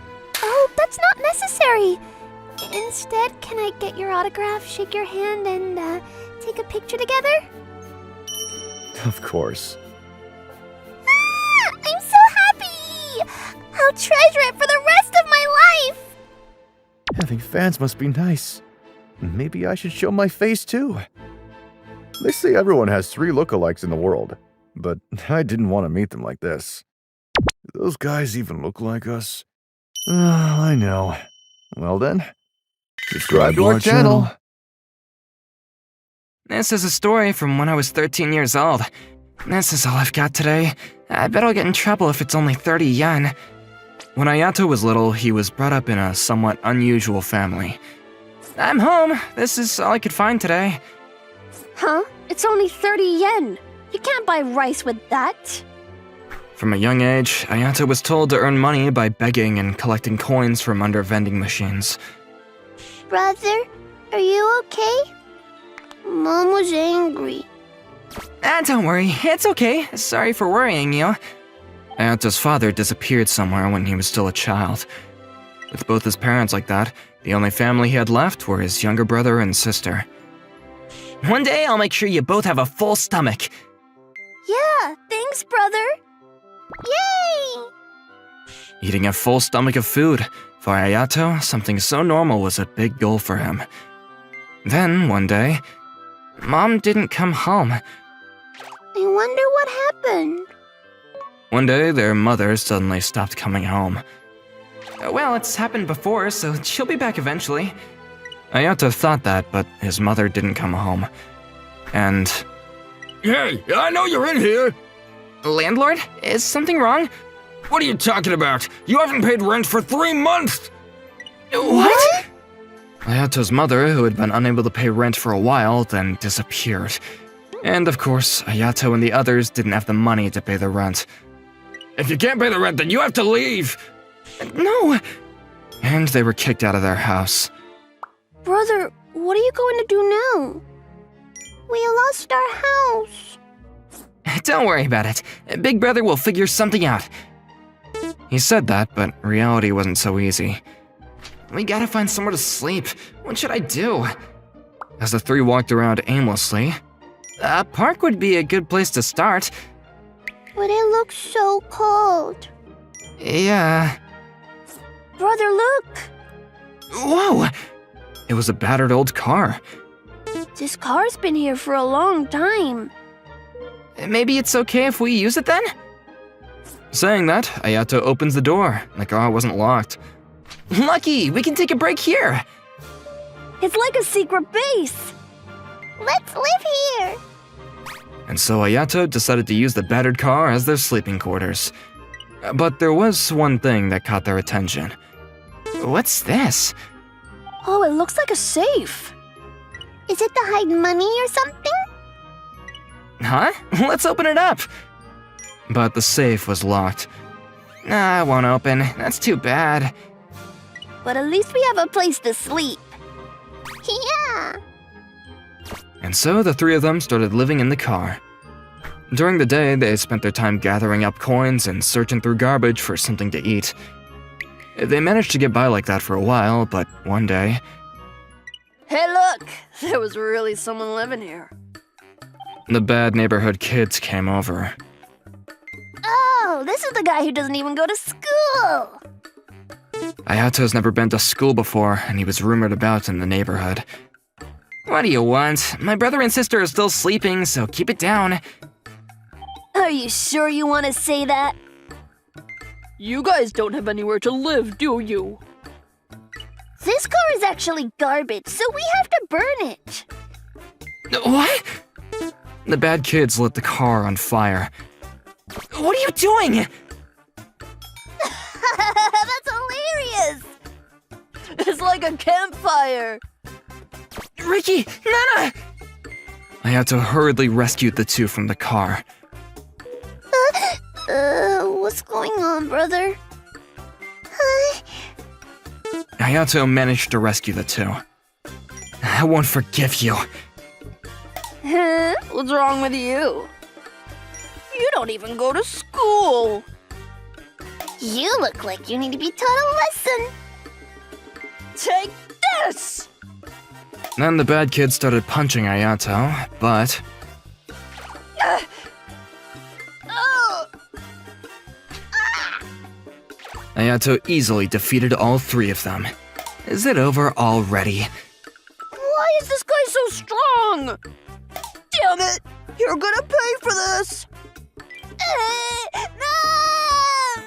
Oh, that's not necessary. Instead, can I get your autograph, shake your hand, and take a picture together? Of course. Ah, I'm so happy! I'll treasure it for the rest of my life! Having fans must be nice. Maybe I should show my face too. They say everyone has 3 lookalikes in the world, but I didn't want to meet them like this. Do those guys even look like us? I know. Well then, subscribe to our channel. This is a story from when I was 13 years old. This is all I've got today. I bet I'll get in trouble if it's only 30 yen. When Ayato was little, he was brought up in a somewhat unusual family. I'm home. This is all I could find today. Huh? It's only 30 yen. You can't buy rice with that. From a young age, Ayato was told to earn money by begging and collecting coins from under vending machines. Brother, are you okay? Mom was angry. Don't worry, it's okay. Sorry for worrying you. Ayato's father disappeared somewhere when he was still a child. With both his parents like that, the only family he had left were his younger brother and sister. One day I'll make sure you both have a full stomach. Yeah, thanks, brother. Yay! Eating a full stomach of food, for Ayato, something so normal was a big goal for him. Then, one day, Mom didn't come home. I wonder what happened. One day, their mother suddenly stopped coming home. Well, it's happened before, so she'll be back eventually. Ayato thought that, but his mother didn't come home. And... Hey, I know you're in here! Landlord, is something wrong? What are you talking about? You haven't paid rent for 3 months! What? Ayato's mother, who had been unable to pay rent for a while, then disappeared. And of course, Ayato and the others didn't have the money to pay the rent. If you can't pay the rent, then you have to leave! No! And they were kicked out of their house. Brother, what are you going to do now? We lost our house. Don't worry about it. Big Brother will figure something out. He said that, but reality wasn't so easy. We gotta find somewhere to sleep. What should I do? As the 3 walked around aimlessly, a park would be a good place to start. But it looks so cold. Yeah. Brother, look! Whoa! It was a battered old car. This car's been here for a long time. Maybe it's okay if we use it then? Saying that, Ayato opens the door. The car wasn't locked. Lucky! We can take a break here! It's like a secret base! Let's live here! And so Ayato decided to use the battered car as their sleeping quarters. But there was one thing that caught their attention. What's this? Oh, it looks like a safe. Is it to hide money or something? Huh? Let's open it up! But the safe was locked. Nah, it won't open. That's too bad. But at least we have a place to sleep. Yeah! And so the 3 of them started living in the car. During the day, they spent their time gathering up coins and searching through garbage for something to eat. They managed to get by like that for a while, but one day... Hey, look! There was really someone living here. The bad neighborhood kids came over. Oh, this is the guy who doesn't even go to school! Ayato's never been to school before, and he was rumored about in the neighborhood. What do you want? My brother and sister are still sleeping, so keep it down. Are you sure you want to say that? You guys don't have anywhere to live, do you? This car is actually garbage, so we have to burn it. What? The bad kids lit the car on fire. What are you doing? That's hilarious! It's like a campfire. Ricky! Nana! Ayato hurriedly rescued the two from the car. What's going on, brother? Ayato managed to rescue the two. I won't forgive you. Huh? What's wrong with you? You don't even go to school. You look like you need to be taught a lesson. Take this! Then the bad kids started punching Ayato, but... Ayato easily defeated all three of them. Is it over already? Why is this guy so strong? Damn it! You're gonna pay for this! Mom!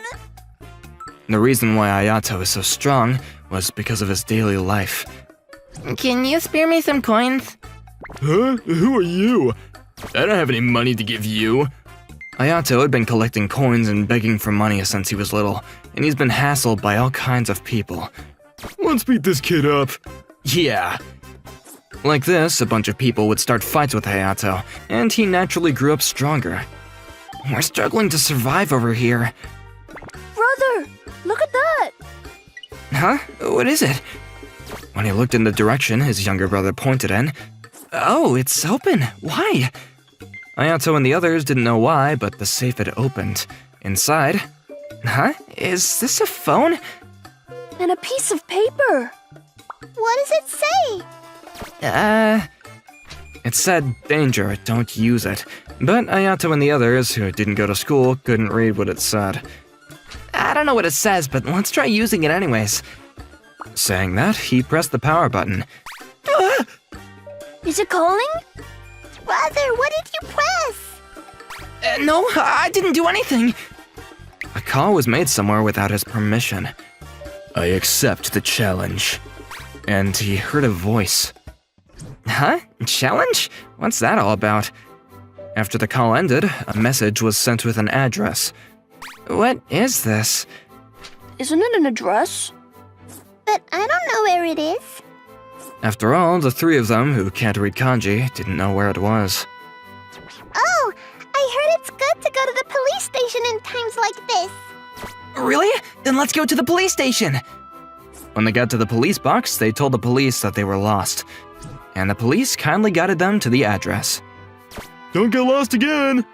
The reason why Ayato is so strong was because of his daily life. Can you spare me some coins? Huh? Who are you? I don't have any money to give you. Ayato had been collecting coins and begging for money since he was little, and he's been hassled by all kinds of people. Let's beat this kid up. Yeah. Like this, a bunch of people would start fights with Hayato, and he naturally grew up stronger. We're struggling to survive over here. Brother, look at that! Huh? What is it? When he looked in the direction his younger brother pointed in, oh, it's open. Why? Ayato and the others didn't know why, but the safe had opened. Inside, huh? Is this a phone? And a piece of paper. What does it say? It said, danger, don't use it. But Ayato and the others, who didn't go to school, couldn't read what it said. I don't know what it says, but let's try using it anyways. Saying that, he pressed the power button. Is it calling? Brother, what did you press? No, I didn't do anything. A call was made somewhere without his permission. I accept the challenge. And he heard a voice. Huh? Challenge? What's that all about? After the call ended, a message was sent with an address. What is this? Isn't it an address? But I don't know where it is. After all, the three of them, who can't read kanji, didn't know where it was. Oh, I heard it's good to go to the police station in times like this. Really? Then let's go to the police station! When they got to the police box, they told the police that they were lost. And the police kindly guided them to the address. Don't get lost again!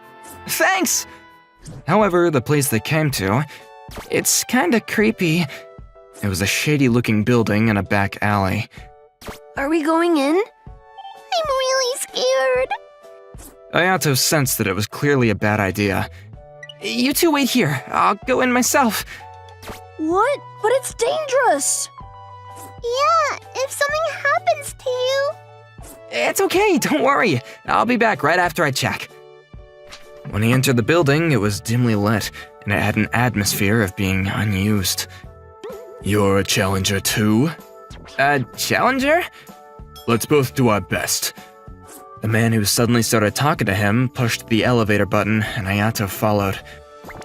Thanks! However, the place they came to, it's kinda creepy. It was a shady-looking building in a back alley. Are we going in? I'm really scared. Ayato sensed that it was clearly a bad idea. You two wait here. I'll go in myself. What? But it's dangerous! Yeah, if something happens to you. It's okay, don't worry. I'll be back right after I check. When he entered the building, it was dimly lit, and it had an atmosphere of being unused. You're a challenger too? A challenger? Let's both do our best. The man who suddenly started talking to him pushed the elevator button, and Ayato followed.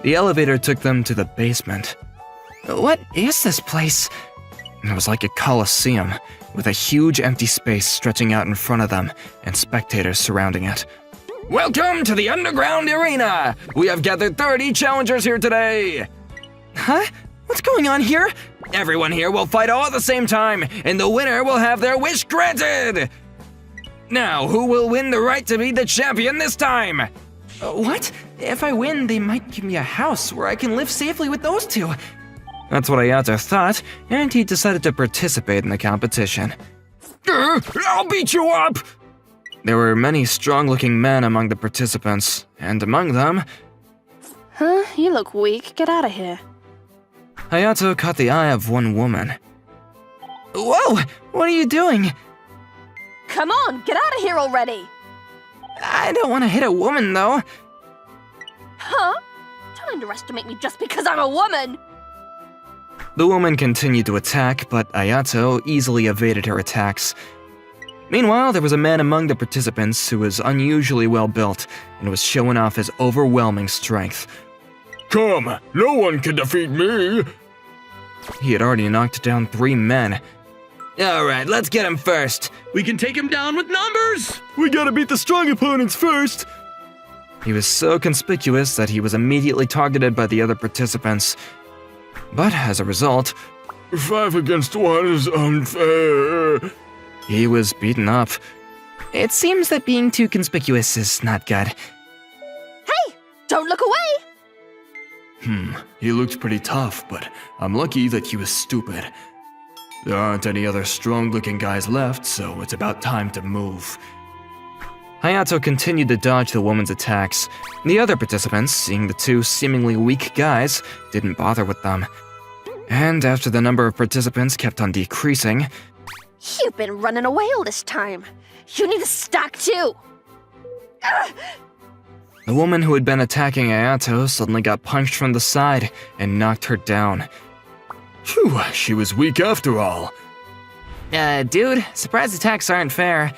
The elevator took them to the basement. What is this place? It was like a coliseum, with a huge empty space stretching out in front of them, and spectators surrounding it. Welcome to the underground arena! We have gathered 30 challengers here today! Huh? What's going on here? Everyone here will fight all at the same time, and the winner will have their wish granted! Now, who will win the right to be the champion this time? What? If I win, they might give me a house where I can live safely with those two. That's what Ayato thought, and he decided to participate in the competition. I'll beat you up! There were many strong-looking men among the participants, and among them... Huh? You look weak. Get out of here. Hayato caught the eye of one woman. Whoa! What are you doing? Come on, get out of here already! I don't want to hit a woman, though. Huh? Don't underestimate me just because I'm a woman! The woman continued to attack, but Ayato easily evaded her attacks. Meanwhile, there was a man among the participants who was unusually well built and was showing off his overwhelming strength. Come, no one can defeat me! He had already knocked down 3 men. Alright, let's get him first. We can take him down with numbers! We gotta beat the strong opponents first! He was so conspicuous that he was immediately targeted by the other participants. But as a result, 5 against 1 is unfair. he was beaten up. It seems that being too conspicuous is not good. Hey, don't look away! He looked pretty tough, but I'm lucky that he was stupid. There aren't any other strong-looking guys left, so it's about time to move. Hayato continued to dodge the woman's attacks. The other participants, seeing the 2 seemingly weak guys, didn't bother with them. And after the number of participants kept on decreasing, You've been running away all this time. You need to stop too. the woman who had been attacking Ayato suddenly got punched from the side and knocked her down. Phew, she was weak after all. Dude, surprise attacks aren't fair.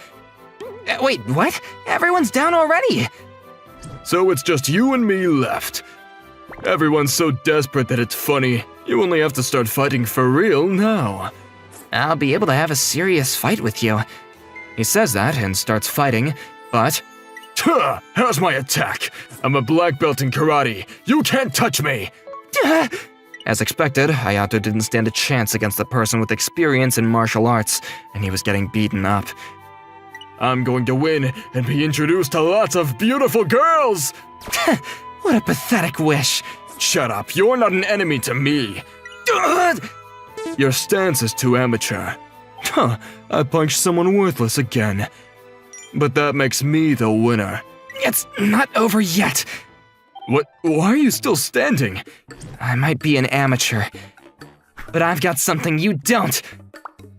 Wait, what? Everyone's down already! So it's just you and me left. Everyone's so desperate that it's funny. You only have to start fighting for real now. I'll be able to have a serious fight with you. He says that and starts fighting, but Tuh, how's my attack? I'm a black belt in karate. You can't touch me! as expected, Hayato didn't stand a chance against the person with experience in martial arts, and he was getting beaten up. I'm going to win and be introduced to lots of beautiful girls! What a pathetic wish. Shut up, you're not an enemy to me. Your stance is too amateur. Huh, I punched someone worthless again. But that makes me the winner. It's not over yet. What? Why are you still standing? I might be an amateur, but I've got something you don't.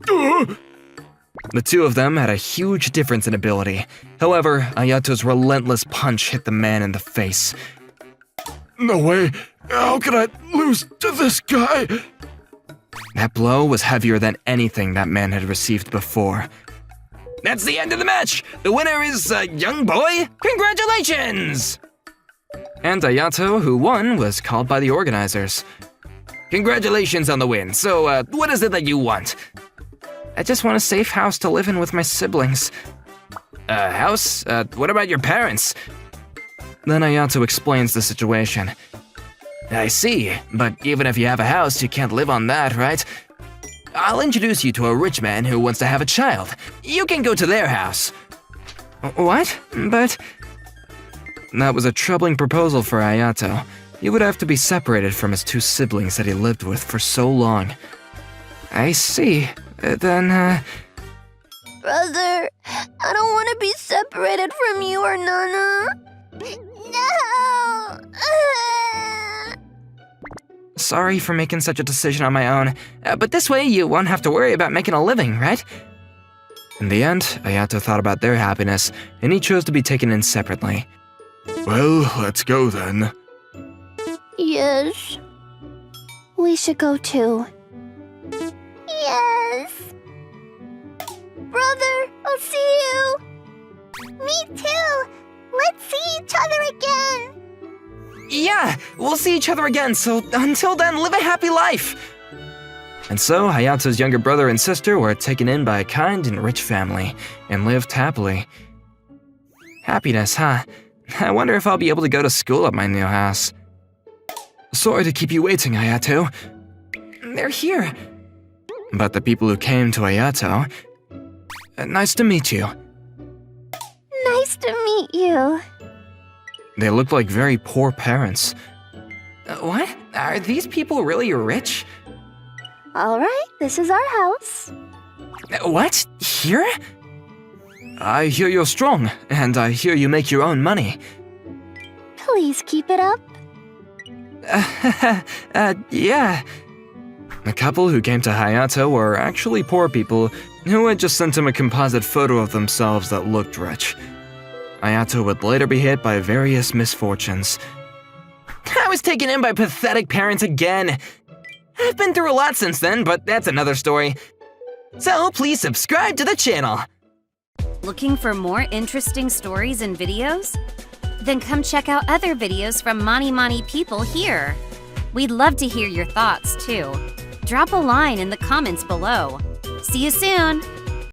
the 2 of them had a huge difference in ability. However, Ayato's relentless punch hit the man in the face. No way! How could I lose to this guy? That blow was heavier than anything that man had received before. That's the end of the match. The winner is young boy. Congratulations! And Ayato, who won, was called by the organizers. Congratulations on the win. So, what is it that you want? I just want a safe house to live in with my siblings. A house? What about your parents? Then Ayato explains the situation. I see, but even if you have a house, you can't live on that, right? I'll introduce you to a rich man who wants to have a child. You can go to their house. What? But... That was a troubling proposal for Ayato. He would have to be separated from his 2 siblings that he lived with for so long. I see. Then, Brother, I don't want to be separated from you or Nana. No! Sorry for making such a decision on my own, but this way you won't have to worry about making a living, right? In the end, Ayato thought about their happiness, and he chose to be taken in separately. Well, let's go then. Yes. We should go too. Yes. Brother, I'll see you. Me too. Let's see each other again. Yeah, we'll see each other again, so until then, live a happy life! And so, Hayato's younger brother and sister were taken in by a kind and rich family, and lived happily. Happiness, huh? I wonder if I'll be able to go to school at my new house. Sorry to keep you waiting, Hayato. They're here. But the people who came to Ayato... Nice to meet you. Nice to meet you. They look like very poor parents. What? Are these people really rich? All right, this is our house. What? Here? I hear you're strong, and I hear you make your own money. Please keep it up. Yeah. The couple who came to Hayato were actually poor people who had just sent him a composite photo of themselves that looked rich. Hayato would later be hit by various misfortunes. I was taken in by pathetic parents again. I've been through a lot since then, but that's another story. So please subscribe to the channel. Looking for more interesting stories and videos? Then come check out other videos from Mani Mani people here. We'd love to hear your thoughts too. Drop a line in the comments below. See you soon!